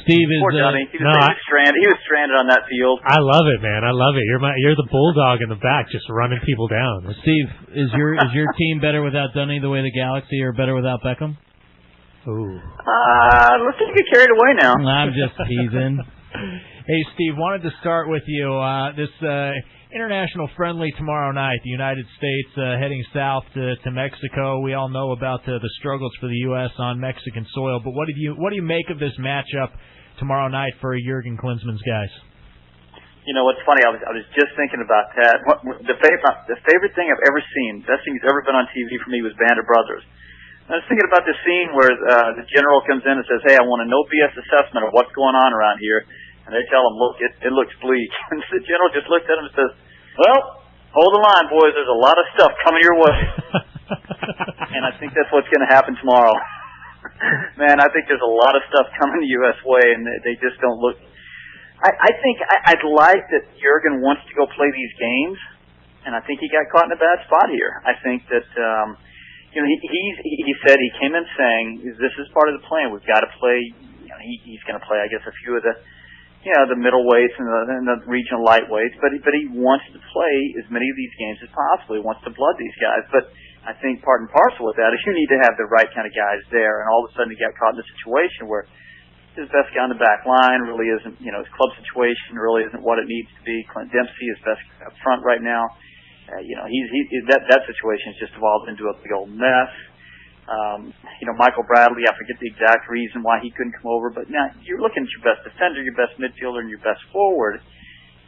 Speaker 4: Steve is
Speaker 7: poor Donnie. He was stranded. He was stranded on that field.
Speaker 3: I love it, man. I love it. You're the bulldog in the back, just running people down.
Speaker 4: Steve, is your team better without Dunny the way the Galaxy are better without Beckham?
Speaker 3: Ooh.
Speaker 7: Let's just get carried away now.
Speaker 4: I'm just teasing.
Speaker 2: Hey, Steve, wanted to start with you. This international friendly tomorrow night, the United States heading south to Mexico. We all know about the struggles for the U.S. on Mexican soil, but what do you make of this matchup tomorrow night for Jurgen Klinsmann's guys?
Speaker 7: You know, what's funny, I was just thinking about that. The favorite thing I've ever seen, best thing that's ever been on TV for me was Band of Brothers. I was thinking about the scene where the general comes in and says, hey, I want a no BS assessment of what's going on around here. And they tell him, look, it looks bleak. And the general just looks at him and says, well, hold the line, boys. There's a lot of stuff coming your way. And I think that's what's going to happen tomorrow. Man, I think there's a lot of stuff coming the U.S. way, and they just don't look. I think I'd like that Jurgen wants to go play these games, and I think he got caught in a bad spot here. I think that he said he came in saying this is part of the plan. We've got to play. He's going to play, I guess, a few of the middleweights and the regional lightweights, but he wants to play as many of these games as possible. He wants to blood these guys, but I think part and parcel with that is you need to have the right kind of guys there, and all of a sudden he got caught in a situation where his best guy on the back line really isn't, his club situation really isn't what it needs to be. Clint Dempsey is best up front right now. That situation has just evolved into a big old mess. Michael Bradley, I forget the exact reason why he couldn't come over, but now you're looking at your best defender, your best midfielder, and your best forward.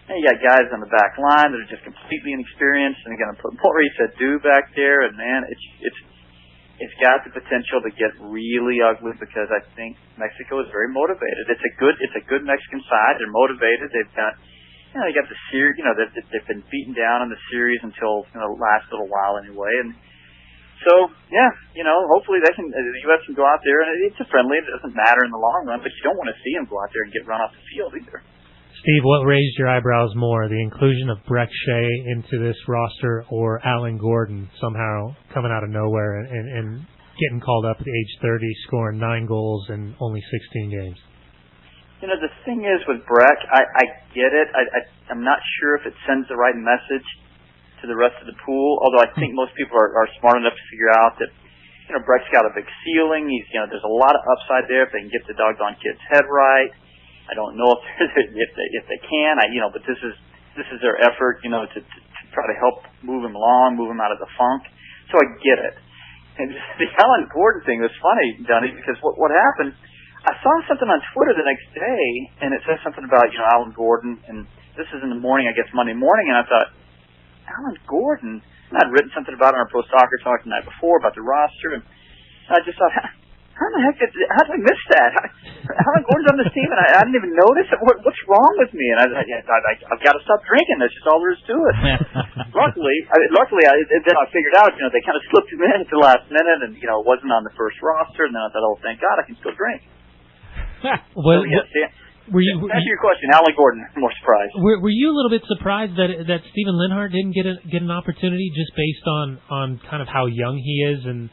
Speaker 7: And you got guys on the back line that are just completely inexperienced, and they're going to put Maurice Adu back there, and man, it's got the potential to get really ugly because I think Mexico is very motivated. It's a good Mexican side. They're motivated. They've got they got the series. They've been beaten down in the series until the last little while anyway, and. So, hopefully the U.S. can go out there, and it's a friendly. It doesn't matter in the long run, but you don't want to see them go out there and get run off the field either.
Speaker 3: Steve, what raised your eyebrows more, the inclusion of Brek Shea into this roster or Alan Gordon somehow coming out of nowhere and getting called up at age 30, scoring 9 goals in only 16 games?
Speaker 7: The thing is with Brek, I get it. I'm not sure if it sends the right message to the rest of the pool, although I think most people are smart enough to figure out that Brek's got a big ceiling. He's there's a lot of upside there if they can get the doggone kid's head right. I don't know if they can. But this is their effort, to try to help move him along, move him out of the funk. So I get it. And the Alan Gordon thing was funny, Dunny, because what happened? I saw something on Twitter the next day, and it says something about Alan Gordon, and this is in the morning, I guess Monday morning, and I thought, Alan Gordon. And I'd written something about it on our Pro Soccer Talk the night before about the roster, and I just thought, how the heck did I miss that? Alan Gordon's on this team, and I didn't even notice it. What's wrong with me? And I've got to stop drinking. That's just all there is to it. Luckily, then I figured out, they kind of slipped him in at the last minute, and it wasn't on the first roster. And then I thought, oh, thank God, I can still drink. Answer your question, Alan Gordon. More surprised.
Speaker 8: Were you a little bit surprised that Stephen Lenhart didn't get an opportunity just based on kind of how young he is? And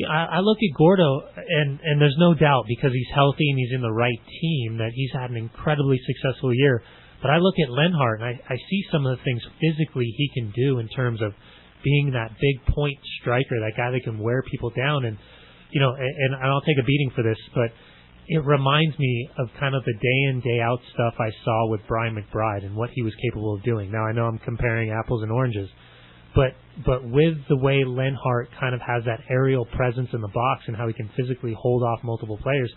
Speaker 8: I look at Gordo, and there's no doubt because he's healthy and he's in the right team that he's had an incredibly successful year. But I look at Lenhart and I see some of the things physically he can do in terms of being that big point striker, that guy that can wear people down. And and I'll take a beating for this, but it reminds me of kind of the day-in, day-out stuff I saw with Brian McBride and what he was capable of doing. Now, I know I'm comparing apples and oranges, but with the way Lenhart kind of has that aerial presence in the box and how he can physically hold off multiple players,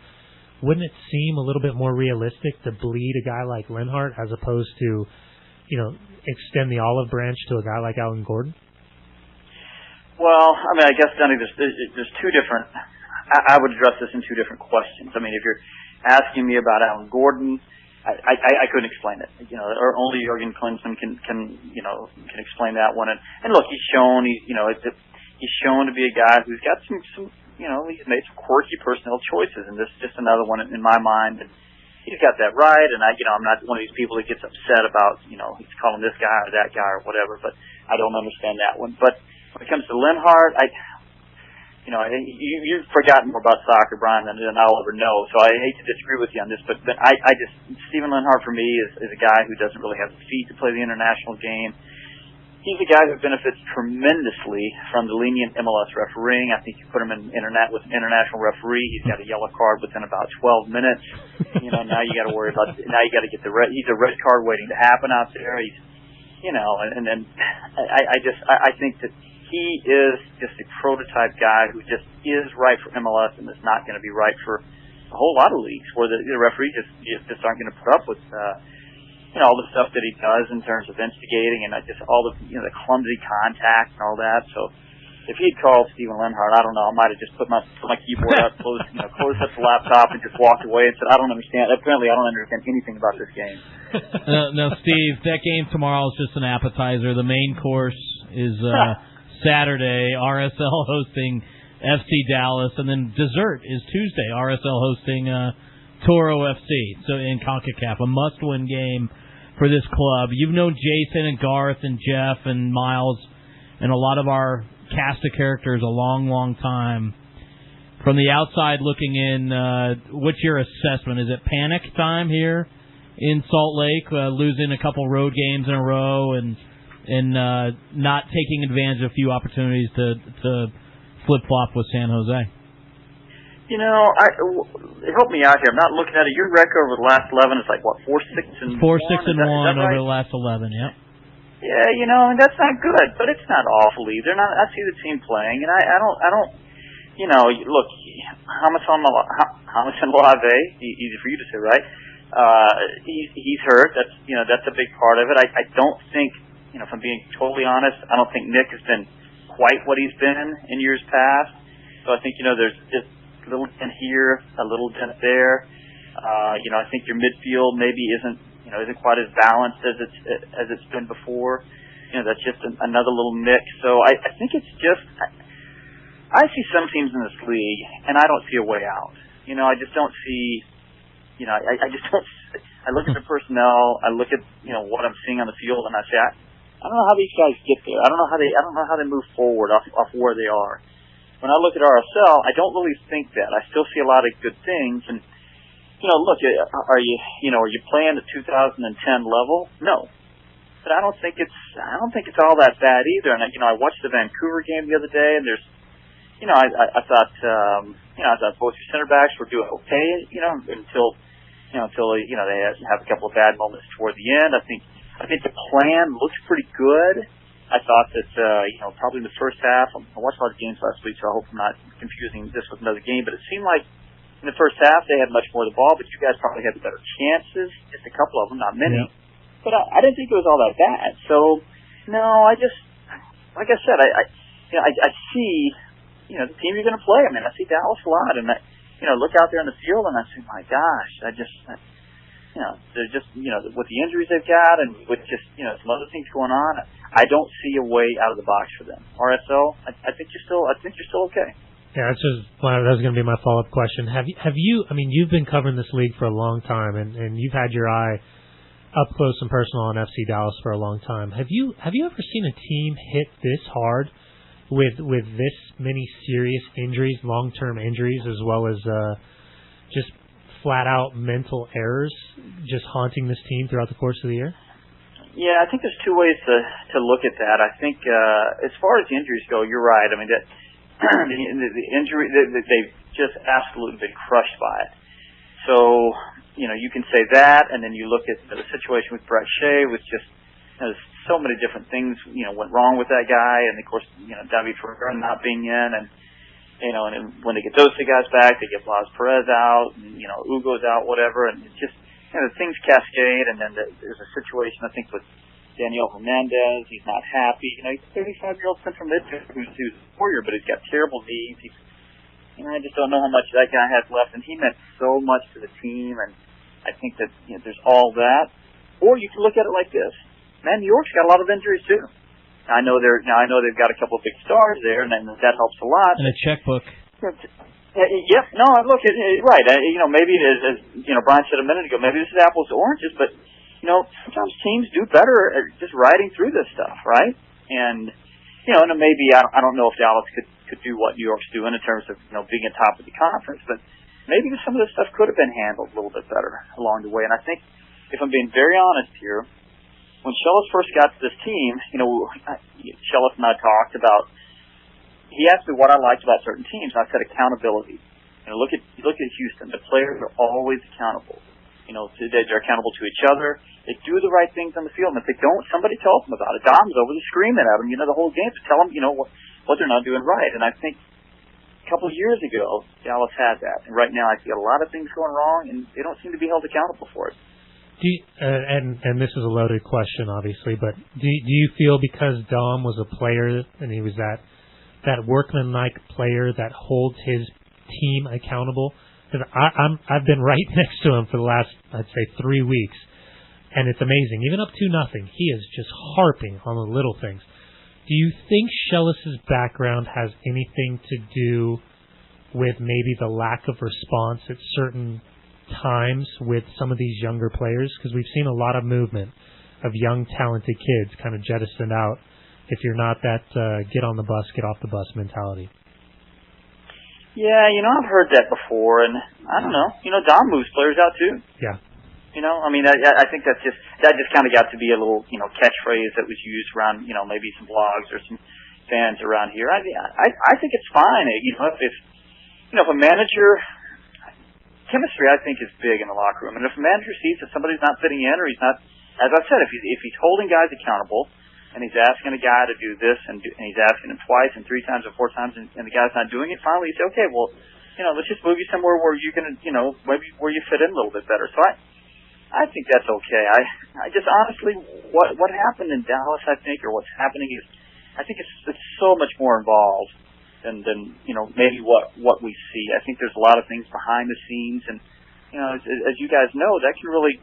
Speaker 8: wouldn't it seem a little bit more realistic to bleed a guy like Lenhart as opposed to, extend the olive branch to a guy like Alan Gordon?
Speaker 7: Well, I guess, Dunny, there's two different... I would address this in two different questions. If you're asking me about Alan Gordon, I couldn't explain it. Or only Jurgen Klinsmann can explain that one. And look, he's shown he's shown to be a guy who's got some he's made some quirky personnel choices, and this is just another one in my mind. And he's got that right. And I'm not one of these people that gets upset about he's calling this guy or that guy or whatever. But I don't understand that one. But when it comes to Lenhart, you've forgotten more about soccer, Brian, than I'll ever know. So I hate to disagree with you on this, but Stephen Lenhart for me is a guy who doesn't really have the feet to play the international game. He's a guy who benefits tremendously from the lenient MLS refereeing. I think you put him with an international referee, he's got a yellow card within about 12 minutes. Now you got to worry about. Now you got to get he's a red card waiting to happen out there. He's, and then I think that. He is just a prototype guy who just is right for MLS and is not going to be right for a whole lot of leagues where the referees just aren't going to put up with all the stuff that he does in terms of instigating and just all the the clumsy contact and all that. So if he'd called Stephen Lenhart, I don't know, I might have just put my keyboard up, closed up the laptop, and just walked away and said, I don't understand. Apparently, I don't understand anything about this game.
Speaker 4: No, Steve, that game tomorrow is just an appetizer. The main course is. Saturday, RSL hosting FC Dallas, and then dessert is Tuesday, RSL hosting Toro FC. So in CONCACAF, a must-win game for this club. You've known Jason and Garth and Jeff and Miles and a lot of our cast of characters a long, long time. From the outside looking in, what's your assessment? Is it panic time here in Salt Lake, losing a couple road games in a row and not taking advantage of a few opportunities to flip-flop with San Jose?
Speaker 7: Help me out here. I'm not looking at it. Your record over the last 11 is 4-6-1.
Speaker 4: 4-6-1
Speaker 7: right?
Speaker 4: over the last 11. Yep.
Speaker 7: Yeah, and that's not good, but it's not awful either. And I see the team playing, and I don't. Look, Hamas Olave, easy for you to say, right? He's hurt. That's a big part of it. I don't think. If I'm being totally honest, I don't think Nick has been quite what he's been in years past. So I think, there's just a little dent here, a little dent there. I think your midfield maybe isn't quite as balanced as it's been before. That's just another little mix. So I think it's just, I see some teams in this league, and I don't see a way out. I just don't see, I just don't, I look at the personnel, I look at, what I'm seeing on the field, and I say, I don't know how these guys get there. I don't know how they move forward off where they are. When I look at RSL, I don't really think that. I still see a lot of good things. And look, are you playing at 2010 level? No, but I don't think it's all that bad either. And I watched the Vancouver game the other day, and there's, I thought both your center backs were doing okay, until they have a couple of bad moments toward the end. I think the plan looks pretty good. I thought that, probably in the first half, I watched a lot of games last week, so I hope I'm not confusing this with another game, but it seemed like in the first half they had much more of the ball, but you guys probably had the better chances, just a couple of them, not many. Yeah. But I didn't think it was all that bad. So, no, I just, like I said, I see the team you're going to play. I mean, I see Dallas a lot, and look out there on the field, and I say, my gosh, they're just, with the injuries they've got, and with just, some other things going on, I don't see a way out of the box for them. RSL, I think you're still okay.
Speaker 3: Yeah, that was going to be my follow-up question. Have you? I mean, you've been covering this league for a long time, and you've had your eye up close and personal on FC Dallas for a long time. Have you ever seen a team hit this hard with this many serious injuries, long-term injuries, as well as just flat-out mental errors just haunting this team throughout the course of the year?
Speaker 7: Yeah, I think there's two ways to look at that. I think as far as the injuries go, you're right. I mean, the injury, they've just absolutely been crushed by it. So, you can say that, and then you look at the situation with Brek Shea, which just so many different things, went wrong with that guy, and of course, David Ferrer not being in, and when they get those two guys back, they get Blas Perez out, and Ugo's out, whatever, and it's just things cascade, and then there's a situation I think with Daniel Hernandez. He's not happy. He's a 35-year-old central midfielder who's a warrior, but he's got terrible knees. I just don't know how much that guy has left, and he meant so much to the team, and I think that there's all that. Or you can look at it like this. Man, New York's got a lot of injuries too. I know they've got a couple of big stars there, and that helps a lot.
Speaker 4: And a checkbook.
Speaker 7: Yep. No, look, right. Maybe as Brian said a minute ago, maybe this is apples to oranges, but sometimes teams do better at just riding through this stuff, right? And and maybe I don't know if Dallas could do what New York's doing in terms of being at top of the conference, but maybe some of this stuff could have been handled a little bit better along the way. And I think, if I'm being very honest here, when Shellis first got to this team, Shellis and I talked about. He asked me what I liked about certain teams. I said accountability. Look at Houston. The players are always accountable. They're accountable to each other. They do the right things on the field, and if they don't, somebody tells them about it. Dom's over there screaming at them, the whole game to tell them, what they're not doing right. And I think a couple of years ago, Dallas had that, and right now I see a lot of things going wrong, and they don't seem to be held accountable for it.
Speaker 3: And this is a loaded question, obviously, but do you feel because Dom was a player and he was that workmanlike player that holds his team accountable? Because I've been right next to him for the last, I'd say, 3 weeks, and it's amazing. Even up 2-0, he is just harping on the little things. Do you think Shellis's background has anything to do with maybe the lack of response at certain times with some of these younger players? Because we've seen a lot of movement of young, talented kids kind of jettisoned out if you're not that get on the bus, get off the bus mentality.
Speaker 7: Yeah, I've heard that before, and I don't know. Dom moves players out too.
Speaker 3: Yeah.
Speaker 7: I think that just kind of got to be a little, catchphrase that was used around, maybe some blogs or some fans around here. I think it's fine. If a manager, chemistry I think is big in the locker room, and if a manager sees that somebody's not fitting in or he's not, as I said, if he's holding guys accountable and he's asking a guy to do this and he's asking him twice and 3 times or 4 times and the guy's not doing it, finally you say, okay, well, let's just move you somewhere where you can, maybe where you fit in a little bit better. So I think that's okay. I just honestly, what happened in Dallas, I think, or what's happening is, I think it's so much more involved than maybe what we see. I think there's a lot of things behind the scenes, and as you guys know, that can really,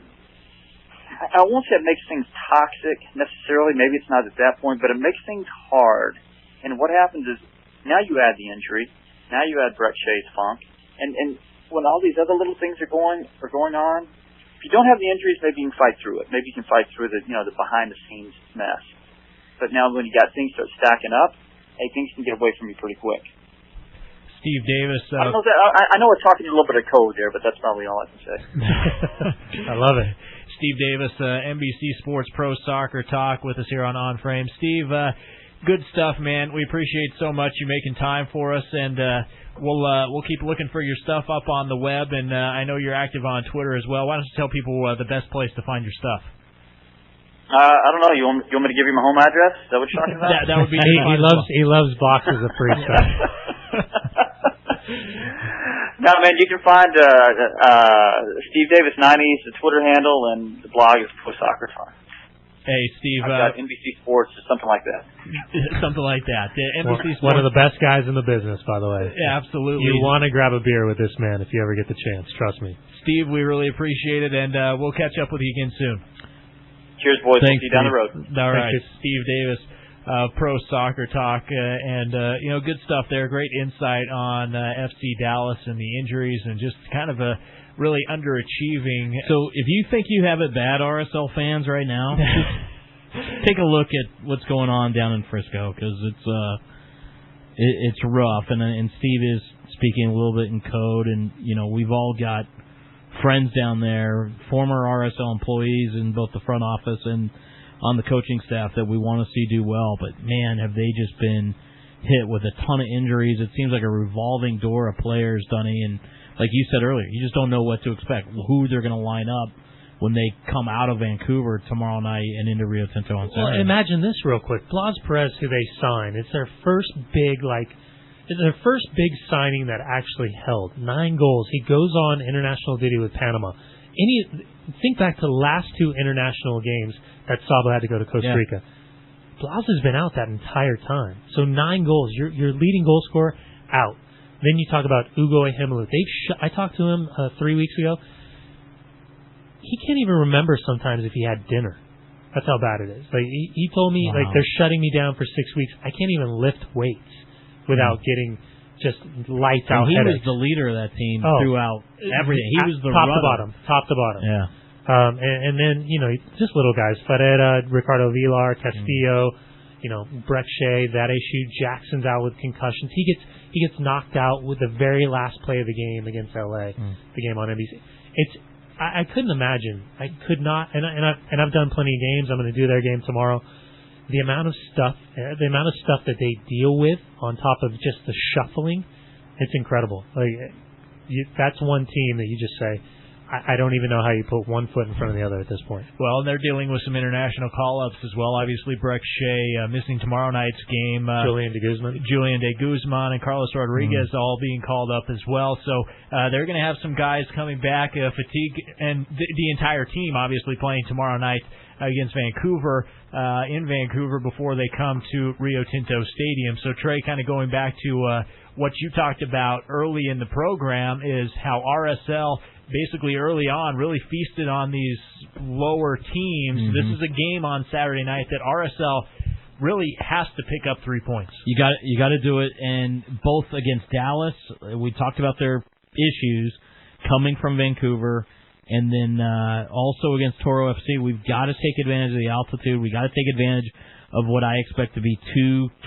Speaker 7: I won't say it makes things toxic necessarily. Maybe it's not at that point, but it makes things hard. And what happens is, now you add the injury, now you add Brek Shea's funk, and when all these other little things are going on. If you don't have the injuries, maybe you can fight through it. Maybe you can fight through the the behind-the-scenes mess. But now when you got things start stacking up, hey, things can get away from you pretty quick.
Speaker 2: Steve Davis.
Speaker 7: I know we're talking a little bit of code there, but that's probably all I can say.
Speaker 3: I love it.
Speaker 2: Steve Davis, NBC Sports Pro Soccer Talk with us here on Frame. Steve, good stuff, man. We appreciate so much you making time for us, and we'll keep looking for your stuff up on the web, and I know you're active on Twitter as well. Why don't you tell people the best place to find your stuff?
Speaker 7: I don't know. You want me to give you my home address? Is that what you're talking about?
Speaker 2: that would be.
Speaker 3: He loves boxes of free stuff.
Speaker 7: No, man. You can find Steve Davis 90 is the Twitter handle, and the blog is Pro Soccer Talk.
Speaker 2: Hey, Steve.
Speaker 7: I've got NBC Sports or something like that.
Speaker 2: Something like that. NBC Sports.
Speaker 3: One of the best guys in the business, by the way.
Speaker 2: Yeah, absolutely.
Speaker 3: You want to grab a beer with this man if you ever get the chance. Trust me.
Speaker 2: Steve, we really appreciate it, and we'll catch up with you again soon.
Speaker 7: Cheers, boys.
Speaker 2: Thanks,
Speaker 7: See you down the road.
Speaker 2: All right, Steve Davis, Pro Soccer Talk, and good stuff there. Great insight on FC Dallas and the injuries, and just kind of a really underachieving.
Speaker 4: So if you think you have it bad, RSL fans, right now, take a look at what's going on down in Frisco, because it's rough. And Steve is speaking a little bit in code, and we've all got friends down there, former RSL employees in both the front office and on the coaching staff that we want to see do well. But man, have they just been hit with a ton of injuries. It seems like a revolving door of players, Dunny, and like you said earlier, you just don't know what to expect, who they're going to line up when they come out of Vancouver tomorrow night and into Rio Tinto on Saturday.
Speaker 3: Well, imagine this real quick. Blas Perez, who they signed, it's their first big signing that actually held. 9 goals. He goes on international duty with Panama. Think back to the last 2 international games that Sabo had to go to Costa Rica. Blas has been out that entire time. So 9 goals. Your leading goal scorer, out. Then you talk about Ugo Ehimulu. I talked to him 3 weeks ago. He can't even remember sometimes if he had dinner. That's how bad it is. Like he told me, like, they're shutting me down for 6 weeks. I can't even lift weights without getting just lights out.
Speaker 4: He
Speaker 3: headaches.
Speaker 4: was the leader of that team throughout everything. He was the
Speaker 3: top to bottom.
Speaker 4: Yeah.
Speaker 3: And then just little guys: Ferreira, Ricardo Villar, Castillo. Brek Shea, that issue. Jackson's out with concussions. He gets knocked out with the very last play of the game against LA, the game on NBC. I couldn't imagine. I could not. And I've done plenty of games. I'm going to do their game tomorrow. The amount of stuff that they deal with on top of just the shuffling, it's incredible. That's one team that you just say, I don't even know how you put one foot in front of the other at this point.
Speaker 2: Well, and they're dealing with some international call-ups as well. Obviously, Brek Shea missing tomorrow night's game.
Speaker 3: Julian de Guzman
Speaker 2: and Carlos Rodriguez all being called up as well. So they're going to have some guys coming back, fatigue, and the entire team obviously playing tomorrow night against Vancouver, in Vancouver, before they come to Rio Tinto Stadium. So, Trey, kind of going back to what you talked about early in the program is how RSL basically early on really feasted on these lower teams. Mm-hmm. This is a game on Saturday night that RSL really has to pick up 3 points.
Speaker 4: You got to do it, and both against Dallas, we talked about their issues coming from Vancouver, and then also against Toro FC, we've got to take advantage of the altitude. We got to take advantage of what I expect to be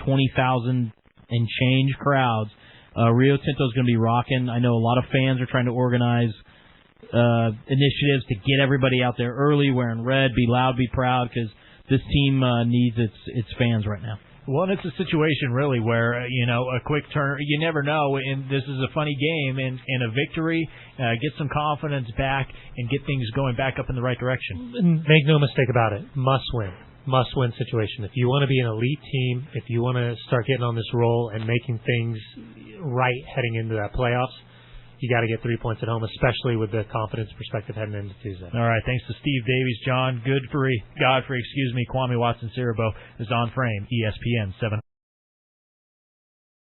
Speaker 4: 20,000 and change crowds. Rio Tinto's going to be rocking. I know a lot of fans are trying to organize initiatives to get everybody out there early, wearing red, be loud, be proud, because this team needs its fans right now.
Speaker 2: Well, and it's a situation really where, a quick turn, you never know, and this is a funny game, and a victory, get some confidence back and get things going back up in the right direction.
Speaker 3: And make no mistake about it, must-win situation. If you want to be an elite team, if you want to start getting on this roll and making things right heading into that playoffs, you got to get 3 points at home, especially with the confidence perspective heading into Tuesday.
Speaker 2: All right, thanks to Steve Davies, Godfrey, Kwame Watson-Siriboe is on frame, ESPN 7.